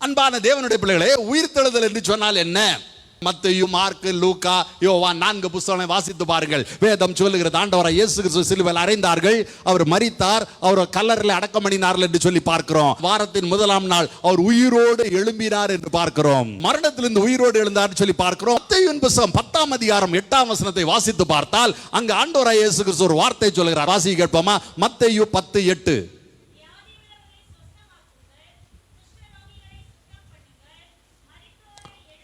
அன்பான தேவனுடைய பிள்ளைகளே, உயிர்த்தெழுதல் என்று சொன்னால் என்ன? மத்தேயு, மார்க்கு, லூக்கா, யோவான் 4 புத்தகங்களை வாசித்து பாருங்கள். வேதம் சொல்லுகிறது, ஆண்டவராகிய இயேசு கிறிஸ்து சிலுவையில் அறைந்தார்கள், அவர் மரித்தார், அவர் கல்லறையில் அடக்கம் பண்ணினார்கள் என்று சொல்லி பார்க்கிறோம். வாரத்தின் முதலாம் நாள் அவர் உயிரோடு எழும்பினார் என்று பார்க்கிறோம். மரணத்திலிருந்து உயிரோடு எழுந்தார் சொல்லி பார்க்கிறோம். மத்தேயுவின் புத்தகம் 10ஆம் அதிகாரம் 8ஆம் வசனத்தை வாசித்து பார்த்தால் அங்கு ஆண்டவராகிய இயேசு கிறிஸ்து ஒரு வார்த்தை சொல்கிறார். வாசி கேட்போமா? மத்தேயு 10:8.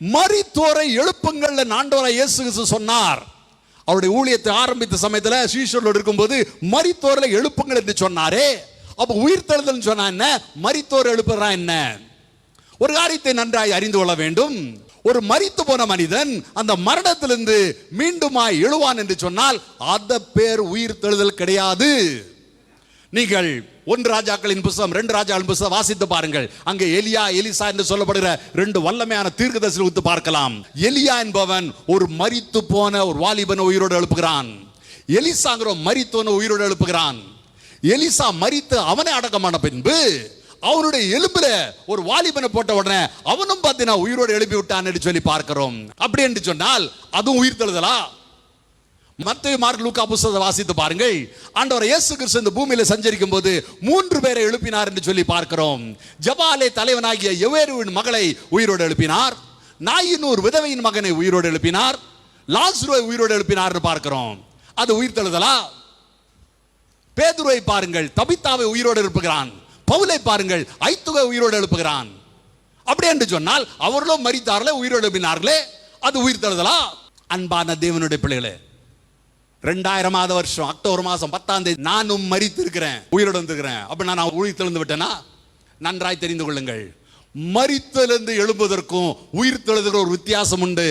மரித்தோரை எழுப்புங்கள் ஆண்டவராகிய இயேசு கிறிஸ்து சொன்னார். அவருடைய ஊழியத்தை ஆரம்பித்த சமயத்தில் சீஷர்களோடு இருக்கும்போது மரித்தோரை எழுப்புங்கள் என்று சொன்னாரே. அப்ப உயிர்த்தெழுதல் சொன்னா என்ன, மரித்தோர் எழுப்புறா என்ன? ஒரு காரியத்தை நன்றாய் அறிந்து கொள்ள வேண்டும். ஒரு மரித்து போன மனிதன் அந்த மரணத்திலிருந்து மீண்டுமாய் எழுவான் என்று சொன்னால் அத பேர் உயிர்த்தெழுதல் கிடையாது. நீங்கள் 1 ராஜாக்களின் புத்தகம் 2 ராஜாக்களின் புத்தகம் வாசித்து பாருங்கள். அங்கே எலியா, எலிசா என்று சொல்லப்படுகிற 2 வல்லமையான தீர்க்கதரிசிகளை வைத்து பார்க்கலாம். எலியா என்பவன் ஒரு மரித்து போன ஒரு வாலிபனை உயிரோடு எழுப்புகிறான். எலிசாங்கிற மரித்தவனை உயிரோடு எழுப்புகிறான். எலிசா மரித்து அவனை அடக்கமான பின்பு அவனுடைய எலும்புல ஒரு வாலிபனை போட்ட உடனே அவனும் பார்த்தீங்கன்னா உயிரோடு எழுப்பி விட்டான் என்று சொல்லி பார்க்கிறோம். அப்படி என்று சொன்னால் அதுவும் உயிர்த்தெழுதலா? மத்தேயு, மார்க்கு, லூக்கா புத்தகத்தை வாசித்து பாருங்கள். ஆண்டவர் இயேசு கிறிஸ்து இந்த பூமியில சஞ்சரிக்கும் போது 3 பேரை எழுப்பினார் என்று சொல்லி பார்க்கிறோம். ஜபாலே தலைவனாகிய யவேருவின் மகளை உயிரோடு எழுப்பினார். நாயின் ஒரு விதவையின் மகனை உயிரோடு எழுப்பினார். லாசருவை உயிரோடு எழுப்பினார் பார்க்கிறோம். அது உயிர்த்தெழுதலா? பேதுருவை பாருங்கள், தபித்தாவை உயிரோடு எழுப்புகிறான். பவுலை பாருங்கள், ஐத்துவை உயிரோடு எழுப்புகிறான். அப்படி என்று சொன்னால் அவர்களும் மரித்தார்களே, உயிரோடு எழுப்பினார்களே, அது உயிர்த்தெழுதலா? அன்பான தேவனுடைய பிள்ளைகளே, 2000ஆவது வருஷம் அக்டோபர் மாதம் 10ஆம் தேதி நானும் மரித்து இருக்கிறேன், உயிரோடு வந்துருக்கிறேன். அப்ப நான் உயிர்த்தெழுந்து விட்டேனா? நன்றாய் தெரிந்து கொள்ளுங்கள், மரித்தெழுந்து எழும்புவதற்கும் உயிர்த்தெழுதற்கு ஒரு வித்தியாசம் உண்டு.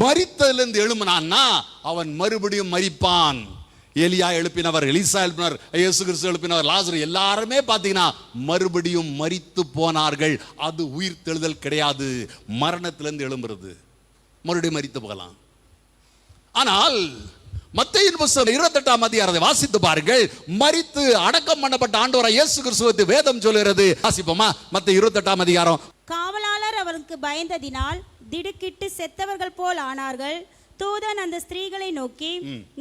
மரித்தெழுந்து எழும்பினான்னா அவன் மறுபடியும் மரிப்பான். எலியா எழுப்பினவர், எலிசா எழுப்பினவர், இயேசு கிறிஸ்து எழுப்பினவர், லாசரு எல்லாருமே பார்த்தீங்கன்னா மறுபடியும் மரித்து போனார்கள். அது உயிர்த்தெழுதல் கிடையாது. மரணத்திலிருந்து எழும்புறது, மறுபடியும் மரித்து போகலாம். ஆனால் மத்தேயுவின் புத்தகம் 28ஆம் அதிகாரத்தை வாசித்து பாருங்கள். மரித்து அடக்கம் பண்ணப்பட்ட ஆண்டவராகிய இயேசு கிறிஸ்துவை வேதம் சொல்கிறது. வாசிப்போமா? மத்தேயு 28ஆம் அதிகாரம். காவலாளர் அவருக்கு பயந்ததினால் திடுக்கிட்டு செத்தவர்கள் போல் ஆனார்கள். தூதன் அந்த ஸ்திரீகளை நோக்கி,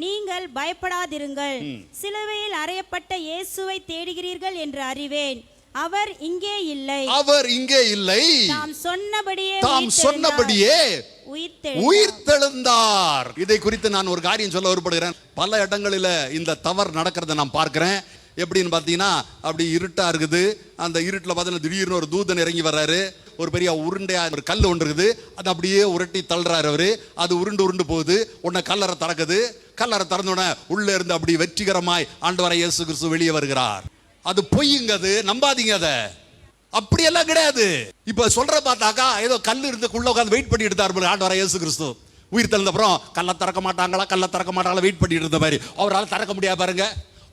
நீங்கள் பயப்படாதிருங்கள், சிலுவையில் அறையப்பட்ட இயேசுவை தேடுகிறீர்கள் என்று அறிவேன். அவர் இங்கே இல்லை, அவர் இங்கே இல்லை, தாம் சொன்னபடியே உயிர்த்தெழுந்தார். இதை குறித்து நான் ஒரு காரியம் சொல்ல விரும்புகிறேன். பல இடங்களில் இந்த தவறு நடக்கிறத நான் பார்க்கிறேன். எப்படின்னு பார்த்தீங்கன்னா, அப்படி இருட்டா இருக்குது. அந்த இருட்டில் பார்த்தீங்கன்னா திடீர்னு ஒரு தூதன் இறங்கி வர்றாரு. ஒரு பெரிய உருண்டையா ஒரு கல் ஒன்று இருக்குது, அது அப்படியே உருட்டி தள்ளுறாரு அவரு. அது உருண்டு போகுது. உடனே கல்லறை திறக்குது. கல்லறை திறந்த உடனே உள்ள இருந்து அப்படி வெற்றிகரமாய் ஆண்டவராகிய இயேசு கிறிஸ்து வெளியே வருகிறார். அது பொய்யுங்க, அது நம்பாதீங்க. அதை அப்படியெல்லாம் கிடையாது. இப்ப சொல்ற பார்த்தாக்கா ஏதோ கல் இருந்து உள்ள உட்காந்து வெயிட் பண்ணிட்டு இருந்தார் ஆண்டவராகிய இயேசு கிறிஸ்து. உயிர் தெழுந்த அப்புறம் கல்லை திறக்க மாட்டாங்களா வெயிட் பண்ணிட்டு இருந்த மாதிரி. அவரால் திறக்க முடியாது பாருங்க.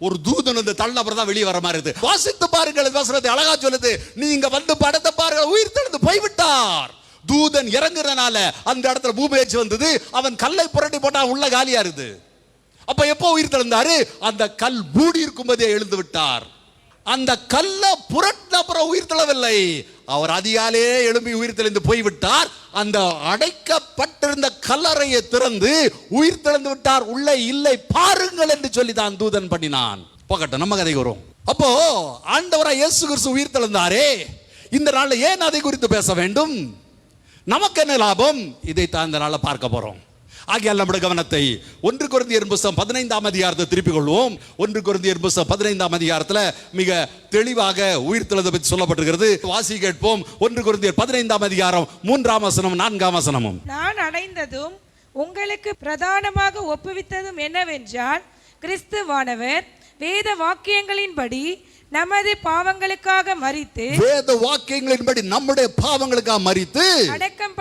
ஒரு தூதன் வந்து தள்ள அப்புறம் தான் வெளியே வர மாதிரி இருக்கு. வாசித்து பாருங்கள், வசனத்தை அழகா சொல்லுது. நீங்க வந்து படத்தை பாருங்கள், உயிர் தெழுந்து போய்விட்டார். தூதன் இறங்குறதுனால அந்த இடத்துல பூமியேச்சு வந்தது. அவன் கல்லை புரட்டி போட்டா உள்ள காலியா இருக்குது. அப்ப எப்போ உயிர் தெழுந்தாரு? அந்த கல் மூடி இருக்கும் போதே எழுந்து விட்டார். அந்த கல்லை புரட்டின அப்புறம் உயிர் தெழவில்லை. அவர் அதிகாலே எழும்பி உயிர் தெளிந்து போய்விட்டார். அந்த அடைக்கப்பட்டிருந்த கல்லறையை திறந்து உயிர் தெழுந்து விட்டார். உள்ளே இல்லை பாருங்கள் என்று சொல்லி தான் தூதன் பண்ணினான். போகட்டும், நம்ம கதை வரும். அப்போ ஆண்டவராகிய இயேசு கிறிஸ்து உயிர் தெழுந்தாரே, இந்த நாள்ல ஏன் அதை குறித்து பேச வேண்டும்? நமக்கு என்ன லாபம்? இதைத்தான் இந்த நாள்ல பார்க்க போறோம். ஆகியால் நம்முடைய கவனத்தை 1 கொரிந்தியர் புத்தகம் 15ஆம் அதிகாரத்தை திருப்பிக் கொள்வோம். 1 கொரிந்தியர் புத்தகம் 15ஆம் அதிகாரத்தில் மிக தெளிவாக உயிர்த்தெழுதலை பற்றி சொல்லப்பட்டிருக்கிறது. வாசி கேட்போம். 1 கொரிந்தியர் 15ஆம் அதிகாரம் 3ஆம் வசனம் 4ஆம் வசனமும். நான் அடைந்ததும் உங்களுக்கு பிரதானமாக ஒப்புவித்ததும் என்னவென்றால், கிறிஸ்துவானவர் வேத வாக்கியங்களின்படி நமது பாவங்களுக்காக மரித்து, வேத வாக்கியங்களின்படி நம்முடைய பாவங்களுக்காக மரித்து அடக்கம்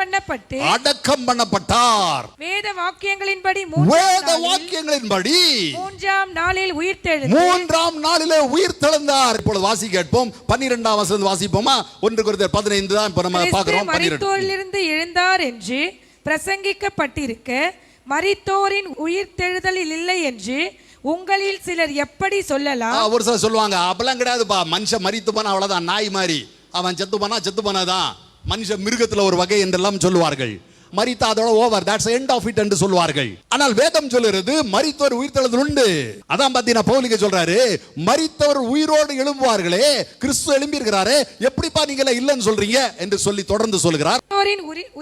பண்ணப்பட்டார். வேத வாக்கியங்களின்படி மூன்றாம் நாளில் உயிர்த்தெழுந்தார். இப்பொழுது வாசி கேட்போம். 12ஆம் வசனம் வாசிப்போமா? 1 கொரிந்தியர் 15 தான் இப்ப நம்ம பார்க்கிறோம். மரித்தோரிலிருந்து எழுந்தார் என்று பிரசங்கிக்கப்பட்டிருக்க, மரித்தோரின் உயிர்த்தெழுதலில் இல்லை என்று உங்களில் சிலர் எப்படி சொல்லலாம்? ஒரு சிலர் சொல்லுவாங்க, அப்பெல்லாம் கிடையாதுப்பா, மனுஷன் மரித்து போனா அவ்வளவுதான், நாய் மாதிரி அவன் செத்து போனாதான் மனுஷ மிருகத்துல ஒரு வகை என்றெல்லாம் சொல்லுவார்கள். மரித்தா அதோட over, that's end of it என்று சொல்வார்கள். ஆனால் வேதம் சொல்லுகிறது மரித்தவர் உயிர்த்தெழுதல் உண்டு. அதான் பாத்தீங்கன்னா பவுலுக்கு சொல்றாரு, மரித்தவர் உயிரோடு எழும்புவார்களே, கிறிஸ்து எழும்பி இருக்கிறாரே, எப்படிப்பா நீங்க இல்லன்னு சொல்றீங்க என்று சொல்லி தொடர்ந்து சொல்கிறார்.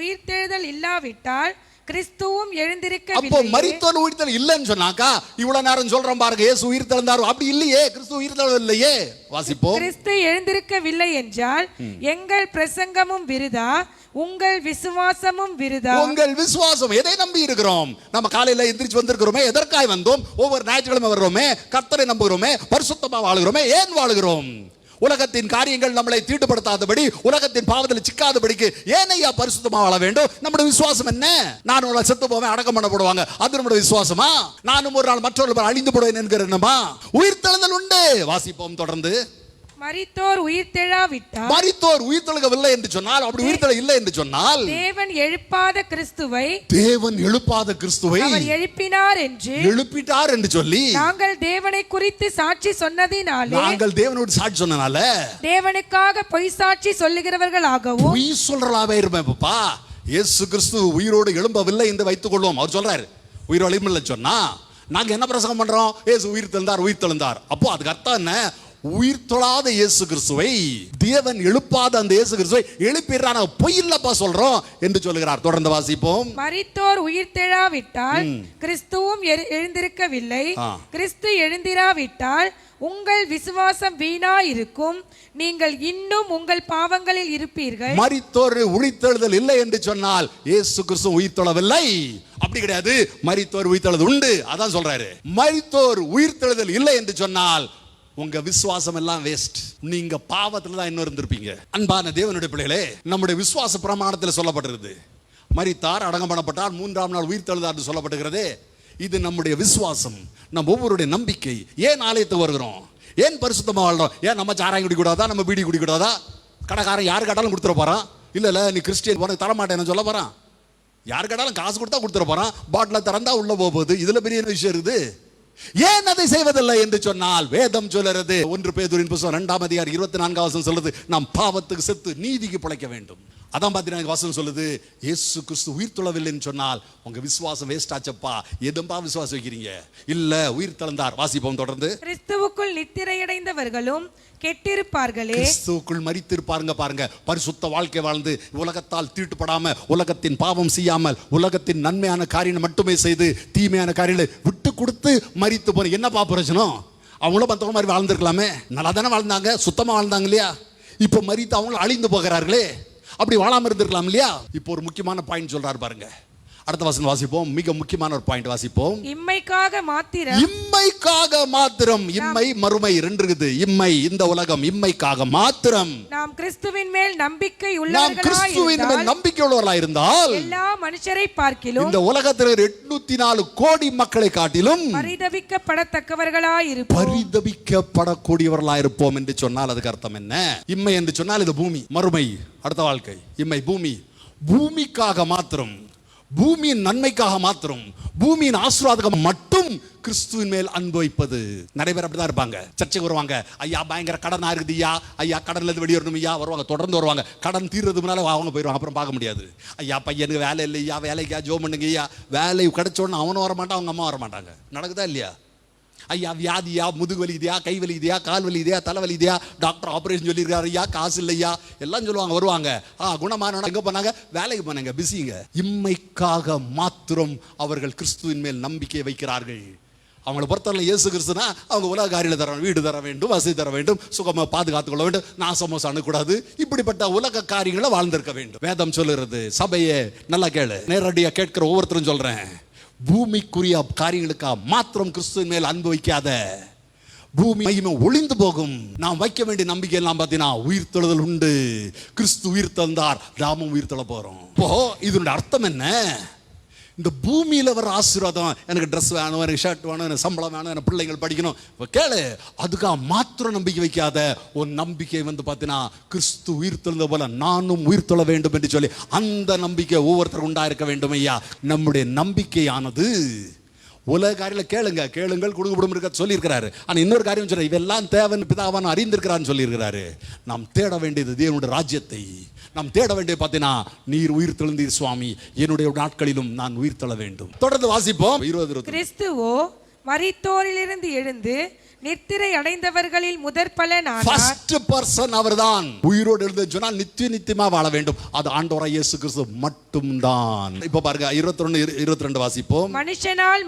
உயிர்த்தெழுதல் இல்லாவிட்டால் கிறிஸ்துவும் எழுந்திருக்க. அப்போ மரித்தோர் உயிர்த்தெழுதல் இல்லன்னு சொன்னாக்கா இவ்வளவு நேரம் சொல்றோம் பாருங்க, இயேசு உயிர்த்தெழுந்தார், அப்படி இல்லையே, கிறிஸ்து உயிர்த்தெழுதல் இல்லையே. வாசிப்போம். கிறிஸ்து எழுந்திருக்கவில்லை என்றால் எங்கள் பிரசங்கமும் விருதா, உங்கள் விசுவாசமும் விருதா. உங்கள் விசுவாசம் எதை நம்பி இருக்கிறோம்? நம்ம காலையில எந்திரிச்சு வந்திருக்கிறோமே, எதற்காய் வந்தோம்? ஒவ்வொரு ஞாயிற்றுக்கிழமை வர்றோமே, கர்த்தரை நம்புகிறோமே, பரிசுத்தமா வாழுகிறோமே. ஏன் வாழுகிறோம்? உலகத்தின் காரியங்கள் நம்மளை தீட்டுப்படுத்தாதபடி, உலகத்தின் பாவத்தில் சிக்காதபடிக்கு ஏன் ஐயா பரிசுத்தமா வாழ வேண்டும்? நம்முடைய விசுவாசம் என்ன? நான் ஒரு செத்து போவேன், அடக்கம் பண்ணப்படுவாங்க, அது நம்முடைய விசுவாசமா? நானும் ஒரு நாள் மற்றொரு அழிந்து போடுவேன் என்கிற எண்ணமா? உயிர்த்தெழுதல் உண்டு. வாசிப்போம் தொடர்ந்து. மரித்தோர் உயிர்த்தெழாவிட்டால், மரித்தோர் உயிர்த்தெழுகவில்லை என்று சொன்னால், அப்படி உயிர்த்தெழ இல்லை என்று சொன்னால், தேவன் எழுப்பாத கிறிஸ்துவை அவர் எழுப்பினார் என்று சொல்லி நாங்கள் தேவனை குறித்து சாட்சி சொன்னதினாலே, நாங்கள் தேவனோடு சாட்சி சொன்னனால தேவனுக்காக பொய் சாட்சி சொல்லுகிறவர்களாகவும் பொய் சொல்றலாவே இருப்பேன்ப்பா. இயேசு கிறிஸ்து உயிரோடு எழும்பவில்லை என்று வைத்துக் கொள்வோம். அவர் சொல்றாரு உயிரோடு எழும்பவில்லை சொன்னா நாங்க என்ன பிரசங்கம் பண்றோம்? இயேசு உயிர்த்தெழுந்தார். அப்போ அதுக்கு அர்த்தம் என்ன? உயிர் தொழாத இயேசு கிறிஸ்துவை, தேவன் எழுப்பாத அந்த இயேசு கிறிஸ்துவை எழுப்பிடுறான, பொய் இல்லப்பா சொல்றோம் என்று சொல்லுகிறார். தொடர்ந்து வாசிப்போம். மரித்தோர் உயிர்த்தெழாவிட்டால் கிறிஸ்துவும் எழுந்திருக்கவில்லை. கிறிஸ்து எழுந்திராவிட்டால் உங்கள் விசுவாசம் வீணா இருக்கும், நீங்கள் இன்னும் உங்கள் பாவங்களில் இருப்பீர்கள். மரித்தோர் உயிர்த்தெழுதல் இல்லை என்று சொன்னால் இயேசு கிறிஸ்து உயிர் தொழவில்லை. அப்படி கிடையாது, மரித்தோர் உயிர்த்தெழுதல் உண்டு. அதான் சொல்றாரு, மரித்தோர் உயிர்த்தெழுதல் இல்லை என்று சொன்னால் உங்க விசுவாசம் எல்லாம் வேஸ்ட், நீங்க பாவத்துல தான் இன்னும் இருந்திருப்பீங்க. அன்பான தேவனுடைய பிள்ளைகளே, நம்முடைய விசுவாச பிரமாணத்தில் சொல்லப்பட்டிருக்கிறது, மரித்தார், அடக்கம் பண்ணப்பட்டார், மூன்றாம் நாள் உயிர்த்தெழுந்தார் என்று சொல்லப்பட்டிருக்கிறது. இது நம்முடைய விசுவாசம், நம் ஒவ்வொருடைய நம்பிக்கை. ஏன் ஆலயத்துக்கு வருகிறோம்? ஏன் பரிசுத்தமா வாழ்றோம்? ஏன் நம்ம சாராயம் குடி கூடாதா? நம்ம பீடி குடி கூடாதா? கடைக்காரன் யாரு கேட்டாலும் கொடுத்துட போறான். இல்ல நீ கிறிஸ்டியன் உனக்கு தரமாட்டேன்னு சொல்ல போறான். யாரு கேட்டாலும் காசு கொடுத்தா கொடுத்துட போறான். பாட்டில திறந்தா உள்ள போகுது. இதுல பெரிய விஷயம் இருக்குது. ஏன் அதை செய்வதில்லை என்று சொன்னால் வேதம் சொல்லுறது, 1 பேதுருவின் புத்தகம் 2ஆம் அதிகாரம் 24ஆம் வசனம் சொல்லுது, நாம் பாவத்துக்கு செத்து நீதிக்கு பிழைக்க வேண்டும். அதான் பார்த்தீங்கன்னா வசனம் சொல்லுது, இயேசு கிறிஸ்து உயிர் தொழவில்லைன்னு சொன்னால் உங்க விசுவாசம் வேஸ்ட் ஆச்சப்பா. எதும்பா விசுவாசம் வைக்கிறீங்க? இல்ல உயிர் தெழுந்தார். வாசிப்போம் தொடர்ந்து. கிறிஸ்துவுக்குள் நித்திரையடைந்தவர்களும் கெட்டிருப்பார்களே, கிறிஸ்துவுக்குள் மரித்திருப்பாருங்க. பாருங்க, பரிசுத்த வாழ்க்கை வாழ்ந்து உலகத்தால் தீட்டுப்படாம, உலகத்தின் பாவம் செய்யாமல், உலகத்தின் நன்மையான காரியம் மட்டுமே செய்து தீமையான காரியங்களை விட்டு கொடுத்து மரித்து போன என்னப்பா பிரச்சனம்? அவங்களும் மற்றவங்க மாதிரி வாழ்ந்துருக்கலாமே, நல்லா தானே வாழ்ந்தாங்க, சுத்தமா வாழ்ந்தாங்க இல்லையா? இப்போ மரித்து அவங்களும் அழிந்து போகிறார்களே, அப்படி வாழாம இருந்திருக்கலாம் இல்லையா? இப்போ ஒரு முக்கியமான பாயிண்ட் சொல்றாரு பாருங்க. அடுத்த வசனம் வாசிப்போம். மிக முக்கியமான ஒரு பாயிண்ட் வாசிப்போம். இம்மைக்காக மாத்திரம், இம்மை மறுமை ரெண்டு இருக்குது. இம்மை இந்த உலகம், இம்மைக்காக மாத்திரம் நாம் கிறிஸ்துவின் மேல் நம்பிக்கை உள்ளவர்களாய் இருந்தால் எல்லா மனுஷரை பார்க்கிலும் இந்த உலகத்தில் 804 கோடி மக்களை காட்டிலும் பரிதபிக்கப்படக்கூடியவர்களாய் இருப்போம் என்று சொன்னால் அதுக்கு அர்த்தம் என்ன? இம்மை என்று சொன்னால் இது பூமி, மறுமை அடுத்த வாழ்க்கை. இம்மை பூமி, பூமிக்காக மாத்திரம், பூமியின் நன்மைக்காக மாத்திரம், பூமியின் ஆசீர்வாதம் மட்டும் கிறிஸ்துவின் மேல் அனுபவிப்பது. நிறைய பேர் அப்படிதான் இருப்பாங்க. சர்ச்சைக்கு வருவாங்க, ஐயா பயங்கர கடனா இருக்குது ஐயா, ஐயா கடன்ல இருந்து வெளியேறணும் ஐயா, வருவாங்க, தொடர்ந்து வருவாங்க. கடன் தீர்றது முன்னால அவங்க போயிடுவாங்க, அப்புறம் பார்க்க முடியாது. ஐயா பையனுக்கு வேலை இல்லை ஐயா, வேலைக்கா ஜோ பண்ணுங்க ஐயா, வேலை கிடைச்ச உடனே அவனும் வர மாட்டான், அவங்க அம்மா வர மாட்டாங்க. நடக்குதா இல்லையா? ஐயா வியாதியா, முதுகு வலிக்குதியா, கை வலிக்குதியா, கால் வலிக்குதியா, தலை வலிக்குதியா, டாக்டர் ஆபரேஷன் சொல்லியிருக்காரு ஐயா, காசு இல்லையா, எல்லாம் சொல்லுவாங்க. வருவாங்க, குணமான எங்க போனாங்க? வேலைக்கு போனாங்க, பிஸிங்க. இம்மைக்காக மாத்திரம் அவர்கள் கிறிஸ்துவின் மேல் நம்பிக்கை வைக்கிறார்கள். அவங்களை பொறுத்தவரை இயேசு கிறிஸ்துனா அவங்க உலக காரியம் தர, வீடு தர வேண்டும், வசதி தர வேண்டும், சுகமா பாதுகாத்துக் கொள்ள வேண்டும், நாசமோசம் அணுக்கூடாது, இப்படிப்பட்ட உலக காரியங்களை வாழ்ந்திருக்க வேண்டும். வேதம் சொல்லுறது. சபையே நல்லா கேளு, நேரடியாக கேட்கிற ஒவ்வொருத்தரும் சொல்றேன், பூமிக்குரிய காரியங்களுக்காக மாத்திரம் கிறிஸ்துவின் மேல் அன்பு வைக்காத, பூமி மகிமை ஒளிந்து போகும். நாம் வைக்க வேண்டிய நம்பிக்கை எல்லாம் பார்த்தீங்கன்னா உயிர்த்தெழுதல் உண்டு. கிறிஸ்து உயிர் தந்தார், நாமும் உயிர் தெழ போறோம். இப்போ இதனுடைய அர்த்தம் என்ன? இந்த பூமியில வர ஆசீர்வாதம், எனக்கு ட்ரெஸ் வேணும், எனக்கு ஷர்ட் வேணும், எனக்கு சம்பளம் வேணும், எனக்கு பிள்ளைங்கள் படிக்கணும், கேளு, அதுக்காக மாத்திரம் நம்பிக்கை வைக்காத. ஒரு நம்பிக்கை வந்து பார்த்தீங்கன்னா கிறிஸ்து உயிர் தெழுந்த போல நானும் உயிர் தொழ வேண்டும் என்று சொல்லி அந்த நம்பிக்கை ஒவ்வொருத்தரும் உண்டாயிருக்க வேண்டும் ஐயா. நம்முடைய நம்பிக்கையானது உலக காரியம் கேளுங்கள் கொடுக்கப்படும் இருக்க சொல்லியிருக்கிறாரு. ஆனா இன்னொரு காரியம் சொல்ற, இவெல்லாம் தேவன் பிதாவான அறிந்திருக்கிறான்னு சொல்லியிருக்கிறாரு. நாம் தேட வேண்டியது தேவனுடைய ராஜ்யத்தை. நாம் தேட வேண்டியது பார்த்தீங்கன்னா, நீர் உயிர் தெழுந்தீர் சுவாமி, என்னுடைய நாட்களிலும் நான் உயிர் தெழ வேண்டும். தொடர்ந்து வாசிப்போம். 20 கிறிஸ்துவோ மரித்தோரிலிருந்து எழுந்து நித்திரை அடைந்தவர்களில் முதற் பலனானார். ஃபர்ஸ்ட் பர்சன் அவர்தான். உயிரோடு எழுந்து சொன்னால் நித்தியமா வாழ வேண்டும். அது ஆண்டவராகிய இயேசு கிறிஸ்து மட்டும்தான். இப்ப பாருங்க 21 22 வாசிப்போம். மனுஷனால்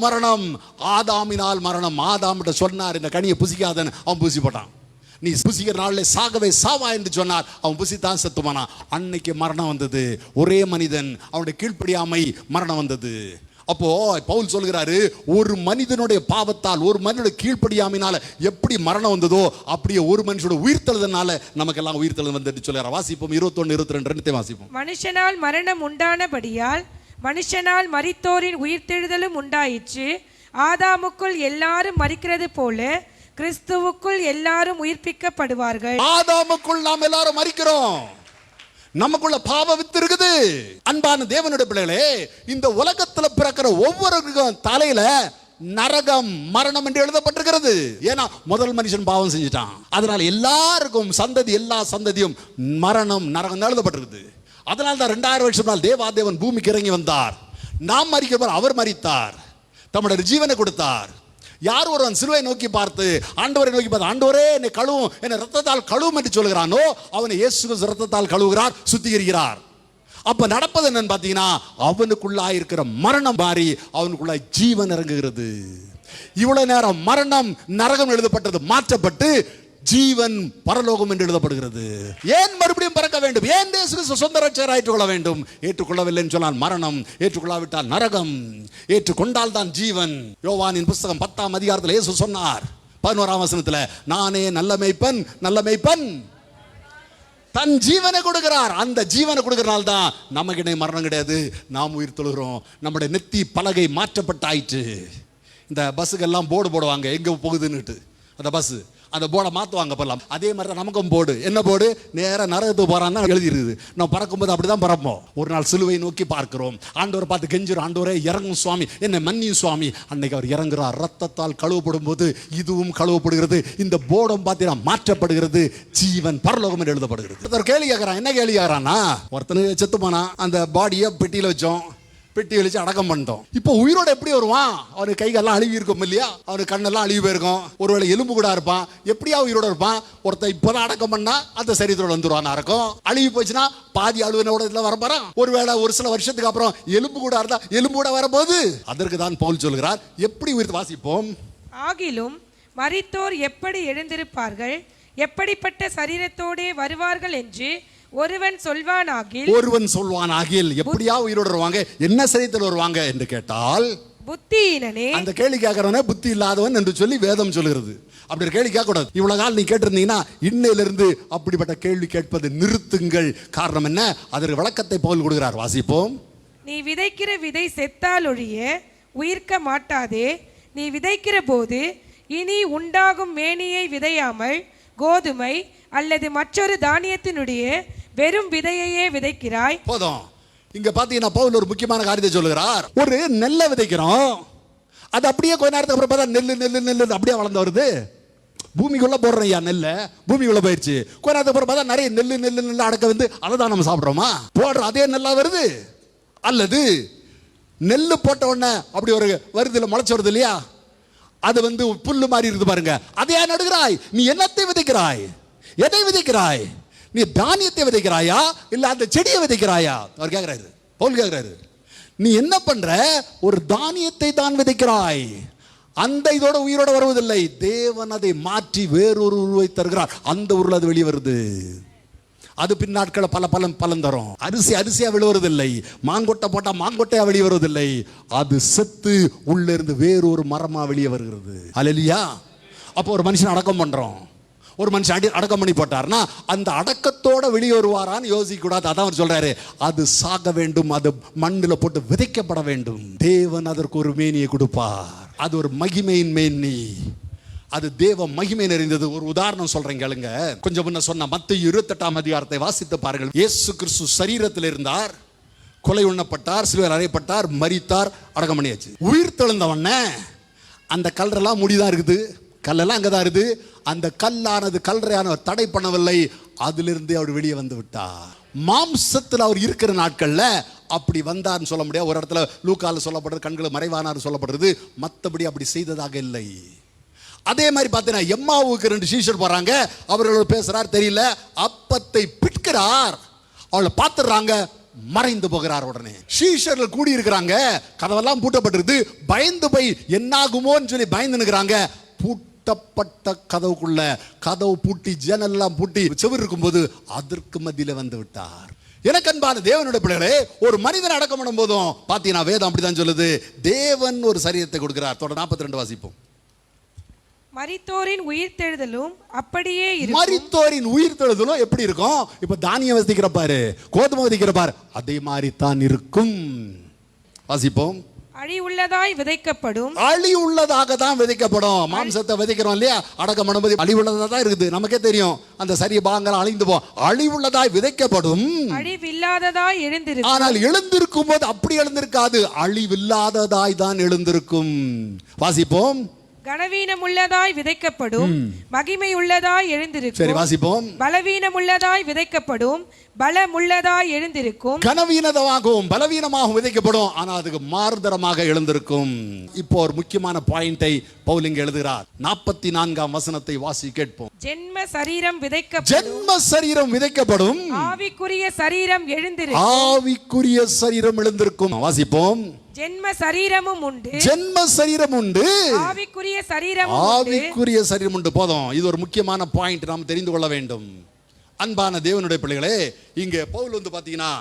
மரணம் ஆதாமினால் மரணம். ஆதாம் சொன்னார், இந்த கனியை புசிக்காதன்னு, அவன் புசி போட்டான். நீ புசிக்கிற நாளில் சாகவே சாவா என்று சொன்னார், அவன் புசித்தான் செத்துமானா. அன்னைக்கு மரணம் வந்தது. ஒரே மனிதன், அவனுடைய கீழ்ப்படியாமை மரணம் வந்தது. அப்போ பவுல் சொல்கிறாரு, ஒரு மனிதனுடைய பாவத்தால், ஒரு மனிதனுடைய கீழ்ப்படியாமையினால எப்படி மரணம் வந்ததோ அப்படியே ஒரு மனுஷனோட உயிர்த்தெழுதனால நமக்கெல்லாம் உயிர்த்தெழுதல் வந்து சொல்கிறார். வாசிப்போம் 21 22 ரெண்டுத்தையும் வாசிப்போம். மனுஷனால் மரணம் உண்டானபடியால் மனுஷனால் மரித்தோரின் உயிர்த்தெழுதலும் உண்டாயிற்று. ஆதாமுக்குள் எல்லாரும் மரிக்கிறது போல கிறிஸ்துவுக்குள் எல்லாரும் உயிர்ப்பிக்கப்படுவார்கள். ஆதாமுக்குள் நாம் எல்லாரும் மரிக்கிறோம். நமக்குள்ள பாவ வித்து இருக்குது. அன்பான தேவனுடைய பிள்ளைகளே, இந்த உலகத்துல பிறக்கிற ஒவ்வொருவருக்கும் தலையில நரகம், மரணம் என்று எழுதப்பட்டிருக்கிறது. ஏன்னா முதல் மனுஷன் பாவம் செஞ்சிட்டான். அதனால எல்லாருக்கும் எல்லா சந்ததியும் மரணம், நரகம் எழுதப்பட்டிருக்குது. அதனால தான் 2000 வருஷம் நாள் தேவாதேவன் பூமிக்கு இறங்கி வந்தார். நாம் மரிக்கிறவர் அவர் மரித்தார், தம்முடைய ஜீவனை கொடுத்தார். யார் ஒருவன் சிலுவை நோக்கி பார்த்து, ஆண்டவரை நோக்கி பார்த்து, ஆண்டவரே என்னை கழுவும், என்னை ரத்தத்தால் கழுவும் என்று சொல்கிறானோ, அவனை இயேசு ரத்தத்தால் கழுவுகிறார், சுத்திகரிக்கிறார். அப்ப நடப்பது என்னன்னு பார்த்தீங்கன்னா, அவனுக்குள்ளாய் இருக்கிற மரணம் மாறி அவனுக்குள்ளாய் ஜீவன் இறங்குகிறது. இவ்வளவு நேரம் மரணம், நரகம் எழுதப்பட்டது மாற்றப்பட்டு ஜீவன், பரலோகம் என்று எழுதப்படுகிறது. ஏன் மறுபடியும் பிறக்க வேண்டும்? ஏன் சொந்த ரட்சகராய் ஏற்றுக்கொள்ள வேண்டும்? ஏற்றுக்கொள்ளவில்லை சொன்னால் மரணம், ஏற்றுக்கொள்ளாவிட்டால் நரகம், ஏற்றுக்கொண்டால் தான் ஜீவன். யோவானின் புஸ்தகம் 10ஆம் அதிகாரத்தில் இயேசு சொன்னார் 11ஆம் வசனத்தில், நானே நல்ல மேய்ப்பன் தன் ஜீவனை கொடுக்கிறார். அந்த ஜீவனை கொடுக்கிறனால தான் நமக்கு மரணம் கிடையாது, நாம் உயிர் தொழுகிறோம். நம்முடைய நெத்தி பலகை மாற்றப்பட்டாயிற்று. இந்த பஸ்ஸுக்கெல்லாம் போர்டு போடுவாங்க, எங்க போகுதுன்னுட்டு. அந்த பஸ் அந்த போர்டை மாற்றுவாங்க போகலாம். அதே மாதிரி தான் நமக்கும் போர்டு. என்ன போர்டு? நேராக நரகத்துக்கு போகிறான்னு தான் எழுதிருக்குது. நம்ம பறக்கும்போது அப்படி தான் பறப்போம். ஒரு நாள் சிலுவை நோக்கி பார்க்கிறோம். ஆண்டவரை பார்த்து கெஞ்சுறோம், ஆண்டவரே இறங்கும் சுவாமி, என்னை மன்னியும் சுவாமி. அன்னைக்கு அவர் இறங்குறார். ரத்தத்தால் கழுவப்படும் போது இதுவும் கழுவப்படுகிறது. இந்த போர்டும் பார்த்தீங்கன்னா மாற்றப்படுகிறது. ஜீவன், பரலோகம் என்று எழுதப்படுகிறது. ஒருத்தர் கேள்வி கேட்குறான். என்ன கேள்வி கேட்குறான்னா, ஒருத்தனுக்கு செத்து போனா அந்த பாடியை பெட்டியில் வச்சோம், பெட்டி வச்சு அடக்கம் பண்ணிட்டோம். இப்போ உயிரோட எப்படி வருவான்? அவனுக்கு கைகள்லாம் அழுவி இருக்கும் இல்லையா? அவனுக்கு கண்ணெல்லாம் அழுவி போயிருக்கும். ஒருவேளை எலும்பு கூட இருப்பான். எப்படியா உயிரோட இருப்பான்? ஒருத்தன் இப்போதான் அடக்கம் பண்ணா அந்த சரீரத்தோட வந்துருவான். இருக்கும் அழுவி போச்சுன்னா பாதி அழுவினோட இதில் வரப்போறான். ஒருவேளை ஒரு சில வருஷத்துக்கு அப்புறம் எலும்பு கூட இருந்தா எலும்பு கூட வரப்போகுது. அதற்கு தான் பவுல் சொல்கிறார், எப்படி உயிர் வாசிப்போம். ஆகிலும் மரித்தோர் எப்படி எழுந்திருப்பார்கள், எப்படிப்பட்ட சரீரத்தோடே வருவார்கள் என்று ஒருவன் சொல்வானாகில் எப்படியா உயிரோடு வருவாங்க, என்ன சரீரத்தில் வருவாங்க என்று கேட்டால், புத்தியினனே, அந்த கேள்வி கேட்கிறவனே புத்தி இல்லாதவன் என்று சொல்லி வேதம் சொல்கிறது. அப்படி கேள்வி கேட்கக்கூடாது. இவ்வளவு காலம் நீ கேட்டிருந்தீங்கன்னா இன்னையிலிருந்து அப்படிப்பட்ட கேள்வி கேட்பது நிறுத்துங்கள். காரணம் என்ன? அதற்கு விளக்கத்தை பவுல் கொடுக்கிறார். வாசிப்போம். நீ விதைக்கிற விதை செத்தால் ஒழிய உயிர்க்க மாட்டாதே. நீ விதைக்கிற போது இனி உண்டாகும் மேனியை விதையாமல் கோதுமை அல்லது மற்றொரு தானியத்தினுடைய வெறும் விதையையே விதைக்கிறாய். போதும். இங்க பாத்தீங்கன்னா பவுல் ஒரு முக்கியமான காரியத்தை சொல்லுகிறார். ஒரு நெல்லை விதைக்கிறோம், அது அப்படியே கொஞ்ச நேரத்துக்கு அப்புறம் பார்த்தா நெல்லு அப்படியே வளர்ந்து வருது. பூமிக்குள்ள போடுறோம் ஐயா நெல்லை, பூமிக்குள்ள போயிடுச்சு. கொஞ்ச நேரத்துக்கு அப்புறம் பார்த்தா நிறைய நெல்லு அடக்க வந்து அதை தான் நம்ம சாப்பிட்றோமா? போடுற அதே நெல்லா வருது. அல்லது நெல்லு போட்ட உடனே அப்படி ஒரு வருது இல்லை, முளைச்சு வருது இல்லையா? அது வந்து புல்லு மாதிரி இருக்குது பாருங்க. அதையா நடுகிறாய்? நீ என்னத்தை விதைக்கிறாய்? எதை விதைக்கிறாய்? நீ தானியத்தை விதைக்கிறாயா இல்ல அந்த செடியை விதைக்கிறாயா? அவர் கேட்கிறாரு, பவுல் கேட்கிறாரு. நீ என்ன பண்ற? ஒரு தானியத்தை தான் விதைக்கிறாய். அந்த இதோட உயிரோட வருவதில்லை. தேவன் அதை மாற்றி வேறொரு உருவை தருகிறார். அந்த உருள் அது வெளியே வருது. அது பின்னாட்களை பலன் தரும். அரிசியா வெளிவருவதில்லை. மாங்கொட்டை போட்டா மாங்கொட்டையா வெளியே வருவதில்லை. அது செத்து உள்ள இருந்து வேறொரு மரமா வெளியே வருகிறது. அல்லேலூயா. அப்போ ஒரு மனுஷன் அடக்கம் பண்றோம். ஒரு மனுஷன் அடக்கம் பண்ணி போட்டார்னா அந்த அடக்கத்தோட வெளியே வருவாரான்னு யோசிக்க கூடாது. அதான் அவர் சொல்றாரு, அது சாக வேண்டும், அது மண்ணில் போட்டு விதைக்கப்பட வேண்டும். தேவன் அதற்கு ஒரு மேனியை கொடுப்பார். அது ஒரு மகிமையின் மேனி. அது தேவ மகிமை நிறைந்தது. ஒரு உதாரணம் சொல்றேன் கேளுங்க. கொஞ்சம் முன்ன சொன்ன மத்தேயு 28ஆம் அதிகாரத்தை வாசித்து பாருங்கள். இயேசு கிறிஸ்து சரீரத்தில் இருந்தார், கொலை உண்ணப்பட்டார், சிலுவையில் அறையப்பட்டார், மரித்தார், அடக்கம் பண்ணியாச்சு. உயிர் தெழுந்தவன அந்த கல்லறைலாம் முடிதான் இருக்குது, கல்லெல்லாம் அங்கதான் இருக்குது. அந்த கல்லானது கல்லறையான தடை பண்ணவில்லை, அதிலிருந்து அவர் வெளியே வந்து விட்டார். மாம்சத்தில் அவர் இருக்கிற நாட்கள்ல அப்படி வந்தார்னு சொல்ல முடியாது. ஒரு இடத்துல லூக்கால சொல்லப்படுறது கண்கள் மறைவானார் சொல்லப்படுறது, மற்றபடி அப்படி செய்ததாக இல்லை. அதே மாதிரி பார்த்தீங்கன்னா எம்மாவுக்கு 2 சீஷர் போறாங்க, அவர்களோட பேசுறார் தெரியல, அப்பத்தை பிட்கிறார், அவளை பார்த்துடுறாங்க, மறைந்து போகிறார். உடனே சீஷர்கள் கூடி இருக்கிறாங்க, கதவெல்லாம் பூட்டப்பட்டிருக்கு, பயந்து போய் என்னாகுமோன்னு சொல்லி பயந்து நிற்கிறாங்க. பூட்டப்பட்ட கதவுக்குள்ள, கதவு பூட்டி ஜன்னல்லாம் பூட்டி செவுரு இருக்கும்போது அதற்கு மத்தியில வந்து விட்டார். எனக்கு அன்பான தேவனுடைய பிள்ளைகளே, ஒரு மனிதன் அடக்கம் பண்ணும் போதும் பார்த்தீங்கன்னா வேதம் அப்படிதான் சொல்லுது, தேவன் ஒரு சரீரத்தை கொடுக்கிறார். தொடர் 42 வாசிப்போம். மரித்தோரின் உயிர்த்தெழுதலும் அப்படியே இருக்கும். மரித்தோரின் உயிர்த்தெழுதலும் எப்படி இருக்கும்? இப்ப தானியம் விதைக்கிற பாரு, கோதுமை விதைக்கிற பாரு, அதே மாதிரி தான் இருக்கும். வாசிப்போம். அழி உள்ளதாய் விதைக்கப்படும். அழி உள்ளதாக தான் விதைக்கப்படும். மாம்சத்தை விதைக்கிறோம் இல்லையா, அடக்கம் பண்ணும்போது அழி உள்ளதா தான் இருக்குது, நமக்கே தெரியும். அந்த சரிய பாகங்கள் அழிந்து போ, அழி உள்ளதாய் விதைக்கப்படும், அழிவில்லாததாய் எழுந்திருக்கும். ஆனால் எழுந்திருக்கும் போது அப்படி எழுந்திருக்காது, அழிவில்லாததாய் தான் எழுந்திருக்கும். வாசிப்போம். கனவீனம் உள்ளதாய் விதைக்கப்படும், மகிமை உள்ளதாய் எழுந்திருக்கும். சரி வாசிப்போம். பலவீனம் உள்ளதாய் விதைக்கப்படும், பலம் உள்ளதாய் எழுந்திருக்கும். கனவீனமாகவும் பலவீனமாகவும் விதைக்கப்படும், ஆனால் அதுக்கு மாறுதரமாக எழுந்திருக்கும். இப்போ ஒரு முக்கியமான பாயிண்டை பவுல் இங்க எழுதுகிறார். 44ஆம் வசனத்தை வாசி கேட்போம். ஜென்ம சரீரம் விதைக்கப்படும், ஜென்ம சரீரம் விதைக்கப்படும், ஆவிக்குரிய சரீரம் எழுந்திருக்கும். ஆவிக்குரிய சரீரம் எழுந்திருக்கும். வாசிப்போம். ஜென்ம சரீரமும் உண்டு, ஜென்ம சரீரம் உண்டு, ஆவிக்குரிய சரீரமும் உண்டு. ஆவிக்குரிய சரீரம் உண்டு. போதும், இது ஒரு முக்கியமான பாயிண்ட் நாம் தெரிந்து கொள்ள வேண்டும். அன்பான தேவனுடைய பிள்ளைகளே, இங்கே பவுல் வந்து பாத்தீங்கன்னா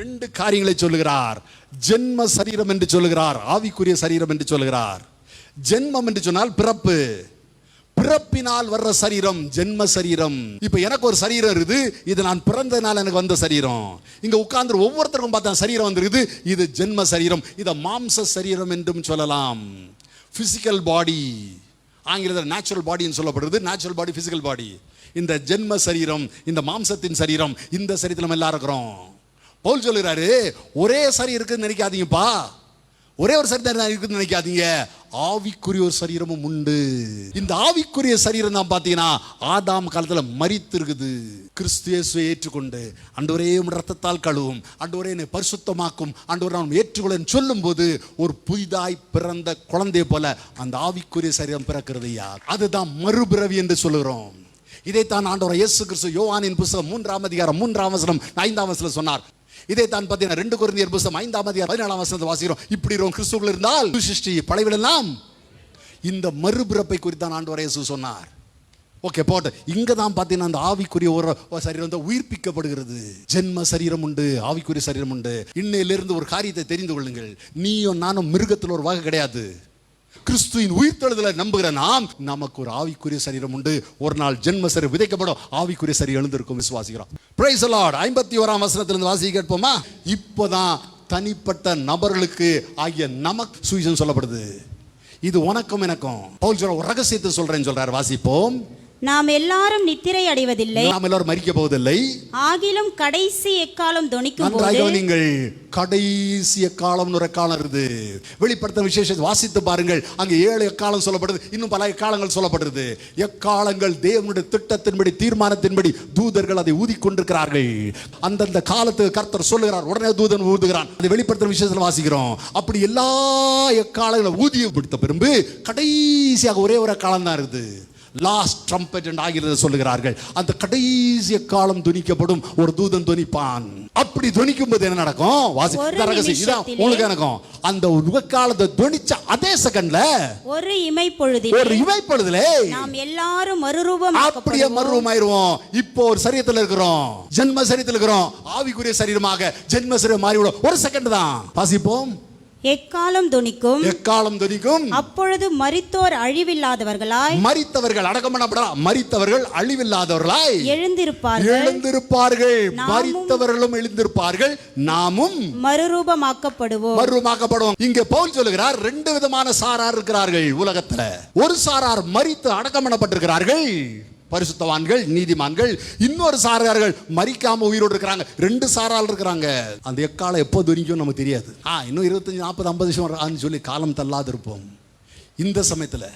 2 காரியங்களை சொல்லுகிறார். ஜென்ம சரீரம் என்று சொல்லுகிறார், ஆவிக்குரிய சரீரம் என்று சொல்லுகிறார். ஜென்மம் என்று சொன்னால் பிறப்பு, பிறப்பினால் வர்ற சரீரம் ஜென்ம சரீரம். இப்ப எனக்கு ஒரு சரீரம் இருக்குது, இது நான் பிறந்தனால எனக்கு வந்த சரீரம். இங்க உட்கார்ந்து ஒவ்வொருத்தருக்கும் பார்த்தா சரீரம் வந்திருக்குது, இது ஜென்ம சரீரம். இத மாம்ச சரீரம் என்றும் சொல்லலாம். பிசிக்கல் பாடி, ஆங்கிலத்தில் நேச்சுரல் பாடின்னு சொல்லப்படுறது. Natural body, physical body. இந்த ஜென்ம சரீரம், இந்த மாம்சத்தின் சரீரம், இந்த சரீரத்தில் நம்ம எல்லாரும் இருக்கிறோம். பவுல் சொல்லுறாரு, ஒரே சரீரம் இருக்குன்னு நினைக்காதீங்கப்பா, ஒரே ஒரு சரீரம் இருக்குன்னு நினைக்காதீங்க, ஆவிக்குரிய ஒரு சரீரமும் உண்டு. இந்த ஆவிக்குரிய சரீரம் தான் பாத்தீங்கன்னா ஆதாம் காலத்துல மரித்து இருக்குது. கிறிஸ்து இயேசுவை ஏற்றுக்கொண்டு ஆண்டவரே உம் இரத்தத்தால் கழுவும், ஆண்டவரே என்னை பரிசுத்தமாக்கும், ஆண்டவரே நான் ஏற்றுக்கொள்ளேன்னு சொல்லும் போது ஒரு புதிதாய் பிறந்த குழந்தை போல அந்த ஆவிக்குரிய சரீரம் பிறக்கிறது. அதுதான் மறுபிறவி என்று சொல்லுகிறோம். இதைத்தான் ஆண்டவர் இயேசு கிறிஸ்து யோவானின் புத்தகம் 3ஆம் அதிகாரம் 3ஆம் வசனம் 5ஆம் வசனம் சொன்னார். இதைத்தான் பார்த்தீங்கன்னா 2 கொரிந்தியர் புத்தகம் 5ஆம் அதிகாரம் 14ஆம் வசனத்தை வாசிக்கிறோம். இப்படி கிறிஸ்துவுக்குள் இருந்தால் சிருஷ்டி பழையவெல்லாம் இந்த மறுபிறப்பை குறித்தான் ஆண்டவர் இயேசு சொன்னார். ஓகே, போட்டு இங்க தான் பார்த்தீங்கன்னா அந்த ஆவிக்குரிய ஒரு சரீரம் வந்து உயிர்ப்பிக்கப்படுகிறது. ஜென்ம சரீரம் உண்டு, ஆவிக்குரிய சரீரம் உண்டு. இன்னையிலிருந்து ஒரு காரியத்தை தெரிந்து கொள்ளுங்கள், நீயும் நானும் மிருகத்தில் ஒரு வகை கிடையாது. கிறிஸ்துவின் உயிர்த்தெழுதலை நம்புகிற நாம், நமக்கு ஒரு ஆவிக்குரிய சரீரம் உண்டு. ஒரு நாள் ஜென்ம சரீரம் விதைக்கப்படும், ஆவிக்குரிய சரீரம் எழுந்திருக்கும் விசுவாசிக்கிறோம். Praise the Lord. 51ஆம் வசனத்திலிருந்து வாசி கேட்போமா? இப்போதான் தனிப்பட்ட நபர்களுக்கு ஆகிய நமக்கு சுவிசேஷம் சொல்லப்படுது. இது உனக்கும் எனக்கும். பவுல் சொல்ற ஒரு ரகசியத்தை சொல்றேன்னு சொல்றாரு. வாசிப்போம். நாம் எல்லாரும் நித்திரை அடைவதில்லை, நாம் எல்லாரும் மரிக்க போவதில்லை, ஆகிலும் கடைசி எக்காலம் தொனிக்கும் போது, போது. நீங்கள் கடைசி எக்காலம் ஒரு எக்காலம் இருக்குது. வெளிப்படுத்த விசேஷத்தை வாசித்து பாருங்கள், அங்க 7 எக்காலம் சொல்லப்படுது, இன்னும் பல எக்காலங்கள் சொல்லப்படுது. எக்காலங்கள் தேவனுடைய திட்டத்தின்படி, தீர்மானத்தின்படி தூதர்கள் அதை ஊதிக்கொண்டிருக்கிறார்கள். அந்தந்த காலத்துக்கு கர்த்தர் சொல்லுகிறார், உடனே தூதன் ஊதுகிறான். அதை வெளிப்படுத்த விசேஷத்தில் வாசிக்கிறோம். அப்படி எல்லா எக்காலங்களும் ஊதியம் பிடித்த பிறகு கடைசியாக ஒரே ஒரு எக்காலம் தான் இருக்குது. லாஸ்ட் ட்ரம்பெட் என்று ஆகிறது சொல்லுகிறார்கள். அந்த கடைசி காலம் துணிக்கப்படும், ஒரு தூதன் துணிப்பான். அப்படி துணிக்கும் போது என்ன நடக்கும்? உங்களுக்கு எனக்கும் அந்த உலககாலத்தை துணிச்ச அதே செகண்ட்ல ஒரு இமைப்பொழுதிலே நாம் எல்லாரும் மறுரூபம், அப்படியே மறுரூபமாயிருவோம். இப்போ ஒரு சரீரத்தில் இருக்கிறோம், ஜென்ம சரீரத்தில் இருக்கிறோம், ஆவிக்குரிய சரீரமாக ஜென்ம சரீரம் மாறிவிடும். ஒரு செகண்ட் தான். வாசிப்போம். எக்காலம் தொனிக்கும், எக்காலம் தொனிக்கும், அப்பொழுது மரித்தோர் அழிவில்லாதவர்களாய், மரித்தவர்கள் அடக்கம் பண்ணப்பட மரித்தவர்கள் அழிவில்லாதவர்களாய் எழுந்திருப்பார்கள். மரித்தவர்களும் எழுந்திருப்பார்கள், நாமும் மறுரூபமாக்கப்படுவோம். இங்கே பவுல் சொல்லுகிறார், 2 விதமான சாரார் இருக்கிறார்கள் உலகத்துல. ஒரு சாரார் மரித்து அடக்கம் பண்ணப்பட்டிருக்கிறார்கள், பரிசுத்தவான்கள், நீதிமான்கள். இன்னொரு சாரார்கள் மரிக்காம உயிரோடு இருக்கிறாங்க. 2 சாரால் இருக்கிறாங்க. அந்த எக்காலம் எப்போ துணிக்கும் நமக்கு தெரியாது. இன்னும் 25, 40, 50 வருஷம் சொல்லி காலம் தள்ளாது இருப்போம். இந்த சமயத்தில்,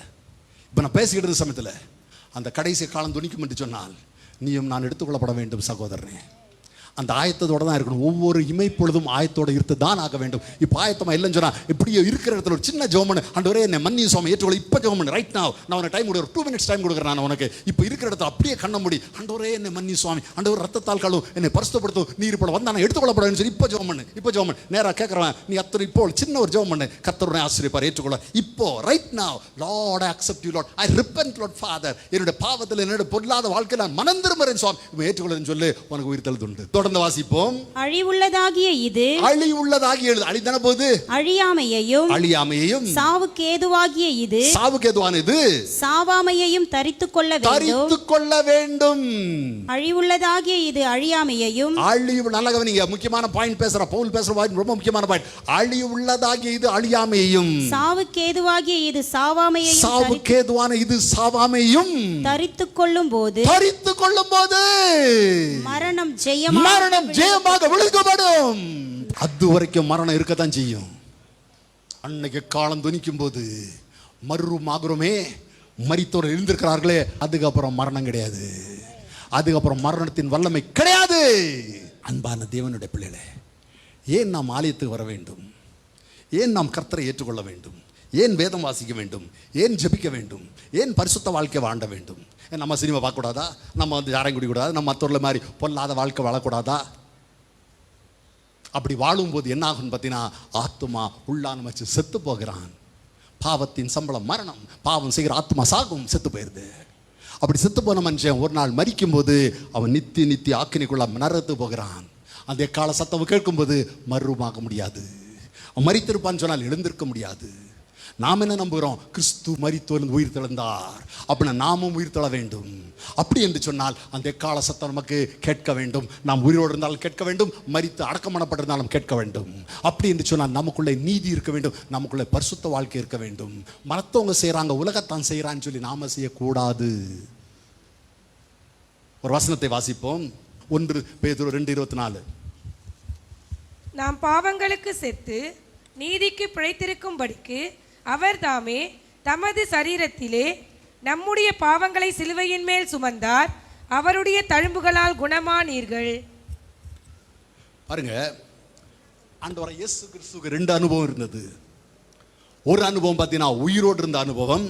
இப்போ நான் பேசிக்கிட்டு இருந்த சமயத்தில் அந்த கடைசி காலம் துணிக்கும் என்று சொன்னால் நீயும் நான் எடுத்துக்கொள்ளப்பட வேண்டும் சகோதரனே. அந்த ஆயத்தத்தோடு தான் இருக்கணும். ஒவ்வொரு இமைப்பொழுதும் ஆயத்தோடு இருத்து தான் ஆக வேண்டும். இப்போ ஆயத்தமாக இல்லைன்னு சொன்னால் இப்படியே இருக்கிற இடத்துல ஒரு சின்ன ஜெபம் பண்ணு. ஆண்டவரே என்னை மன்னியும் சுவாமி, ஏற்றுக்கொள்ள இப்போ ஜெபம் பண்ணு. ரைட் நான் உனக்கு டைம் கொடுக்குறேன், 2 minutes டைம் கொடுக்குறேன். நான் உனக்கு இப்போ இருக்கிற இடத்துல அப்படியே கண்ண மூடி, ஆண்டவரே என்னை மன்னியும் சுவாமி, ஆண்டவர் ரத்தத்தால் கழுவும், என்னை பரிசுத்தப்படுத்தும், நீர் இப்போ வந்தா நான் எடுத்துக்கொள்ளப்படன்னு சொல்லி இப்போ ஜெபம் பண்ணு. இப்போ ஜெபம் பண்ணு. நேராக கேட்குறேன், நீ அத்தனை இப்போ சின்ன ஒரு ஜெபம் பண்ணு. கர்த்தருடைய ஆசிரியப்பார் ஏற்றுக்கொள்ள. இப்போ right now Lord I accept you Lord, I repent Lord father, என்னுடைய பாவத்தில் என்னுடைய பொல்லாத வாழ்க்கையில் நான் மனம் திரும்புகிறேன் சுவாமி, இப்போ ஏற்றுக்கொள்ளன்னு சொல்லி உனக்கு உயிர் தழுதுண்டு. தொடர்ந்து வாசிப்போம். அழிவுள்ளதாகிய இது, அழிவுள்ளதாகிய அழிதான போது அழியாமையையும் சாவுக்கு ஏதுவாகிய இது, சாவுக்கு ஏதுவான இது சாவாமையையும் தரித்துக் கொள்ள வேண்டும். அழிவுள்ளதாகிய இது அழியாமையையும், அழிவு நல்ல கவனிங்க, முக்கியமான பாயிண்ட் பேசுற பவுல் பேசுற பாயிண்ட் ரொம்ப முக்கியமான பாயிண்ட். அழிவுள்ளதாகிய இது அழியாமையையும், சாவுக்கு ஏதுவாகிய இது சாவாமையையும், சாவுக்கு ஏதுவான இது சாவாமையும் தரித்துக் கொள்ளும் போது மரணம் ஜெயமாக விழுங்கப்படும். அது வரைக்கும் மரணம் இருக்கத்தான் செய்யும். அன்னைக்கு காலம் துணிக்கும் போது மறுமாகுறோமே, மரித்தோர் எழுந்திருக்கிறார்களே, அதுக்கப்புறம் மரணம் கிடையாது. அதுக்கப்புறம் மரணத்தின் வல்லமை கிடையாது. அன்பான தேவனுடைய பிள்ளைகளே, ஏன் நாம் ஆலயத்துக்கு வர வேண்டும்? ஏன் நாம் கர்த்தரை ஏற்றுக்கொள்ள வேண்டும்? ஏன் வேதம் வாசிக்க வேண்டும்? ஏன் ஜெபிக்க வேண்டும்? ஏன் பரிசுத்த வாழ்க்கை வாழ வேண்டும்? நம்ம சினிமா பார்க்கக்கூடாதா? நம்ம யாரையும் குடிக்கூடாது? நம்ம மற்றவர்கள மாதிரி பொல்லாத வாழ்க்கை வாழக்கூடாதா? அப்படி வாழும்போது என்ன ஆகும் பார்த்தீங்கன்னா, ஆத்மா உள்ளான வச்சு செத்து போகிறான். பாவத்தின் சம்பளம் மரணம். பாவம் செய்கிற ஆத்மா சாகும், செத்து போயிருது. அப்படி செத்து போன மனுஷன் ஒரு நாள் மரிக்கும் போது அவன் நித்திய ஆக்கினிக்குள்ள நரகத்துக்கு போகிறான். அந்த எக்கால சத்தம் கேட்கும்போது மறுரூபமாக முடியாது. அவன் மரித்திருப்பான்னு சொன்னால் எழுந்திருக்க முடியாது. நாம் என்ன நம்புகிறோம்? கிறிஸ்து மரித்தோர் உயிர் தெழுந்தார் அப்படின்னா நாமும் உயிர் தெழ வேண்டும். அப்படி என்று சொன்னால் அந்த எக்கால சத்தம் நமக்கு கேட்க வேண்டும். நாம் உயிரோடு இருந்தாலும் கேட்க வேண்டும், மரித்து அடக்கம் பண்ணப்பட்டிருந்தாலும் கேட்க வேண்டும். அப்படி என்று சொன்னால் நமக்குள்ளே நீதி இருக்க வேண்டும், நமக்குள்ளே பரிசுத்த வாழ்க்கை இருக்க வேண்டும். மற்றவங்க செய்கிறாங்க, உலகத்தான் செய்கிறான்னு சொல்லி நாம செய்யக்கூடாது. ஒரு வசனத்தை வாசிப்போம். 1 பேதுரு 2:24. நாம் பாவங்களுக்கு செத்து நீதிக்கு பிழைத்திருக்கும்படிக்கு அவர் தாமே தமது சரீரத்திலே நம்முடைய பாவங்களை சிலுவையின் மேல் சுமந்தார், அவருடைய தழும்புகளால் குணமானீர்கள். பாருங்க, ஆண்டவராகிய இயேசு கிறிஸ்துவுக்கு 2 அனுபவம் இருந்தது. ஒரு அனுபவம் பார்த்தீங்கன்னா உயிரோடு இருந்த அனுபவம்,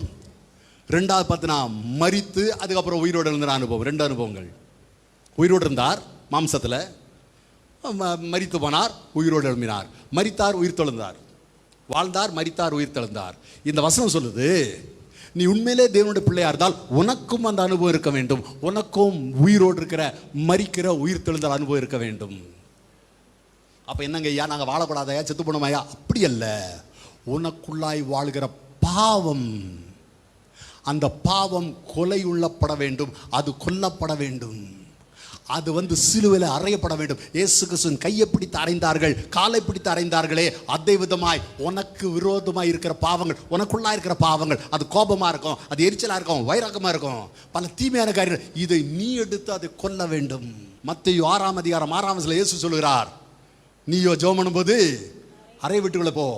2வது பார்த்தீங்கன்னா மரித்து அதுக்கப்புறம் உயிரோடு இருந்த அனுபவம். 2 அனுபவங்கள். உயிரோடு இருந்தார் மாம்சத்தில், மரித்து போனார், உயிரோடு எழும்பினார். மரித்தார், உயிர் தெழுந்தார். வாழ்ந்தார், மரித்தார், உயிர் தெழுந்தார். இந்த வசனம் சொல்லுது, நீ உண்மையிலே தேவனுடைய பிள்ளையா இருந்தால் உனக்கும் அந்த அனுபவம் இருக்க வேண்டும். உனக்கும் உயிரோடு இருக்கிற மரிக்கிற உயிர் தெழுந்த அனுபவம் இருக்க வேண்டும். அப்ப என்னங்க ஐயா, நாங்கள் வாழக்கூடாதையா, செத்து போனோமையா? அப்படி அல்ல. உனக்குள்ளாய் வாழ்கிற பாவம், அந்த பாவம் கொலையுள்ளப்பட வேண்டும், அது கொல்லப்பட வேண்டும், அது சிலுவையில் அறையப்பட வேண்டும். இயேசு கிறிஸ்துவின் கையை பிடித்து அறைந்தார்கள், காலை பிடித்து அறைந்தார்களே, அதே விதமாய் உனக்கு விரோதமாய் இருக்கிற பாவங்கள், உனக்குள்ளா இருக்கிற பாவங்கள், அது கோபமா இருக்கும், அது எரிச்சலா இருக்கும், வைராகமா இருக்கும், பல தீமையான காரியங்கள், இதை நீ எடுத்து அதை கொல்ல வேண்டும். மத்தேயு 6:6 இயேசு சொல்கிறார், நீயோ ஜெபம் பண்ணும்போது அறை வீட்டுக்குள்ள போ,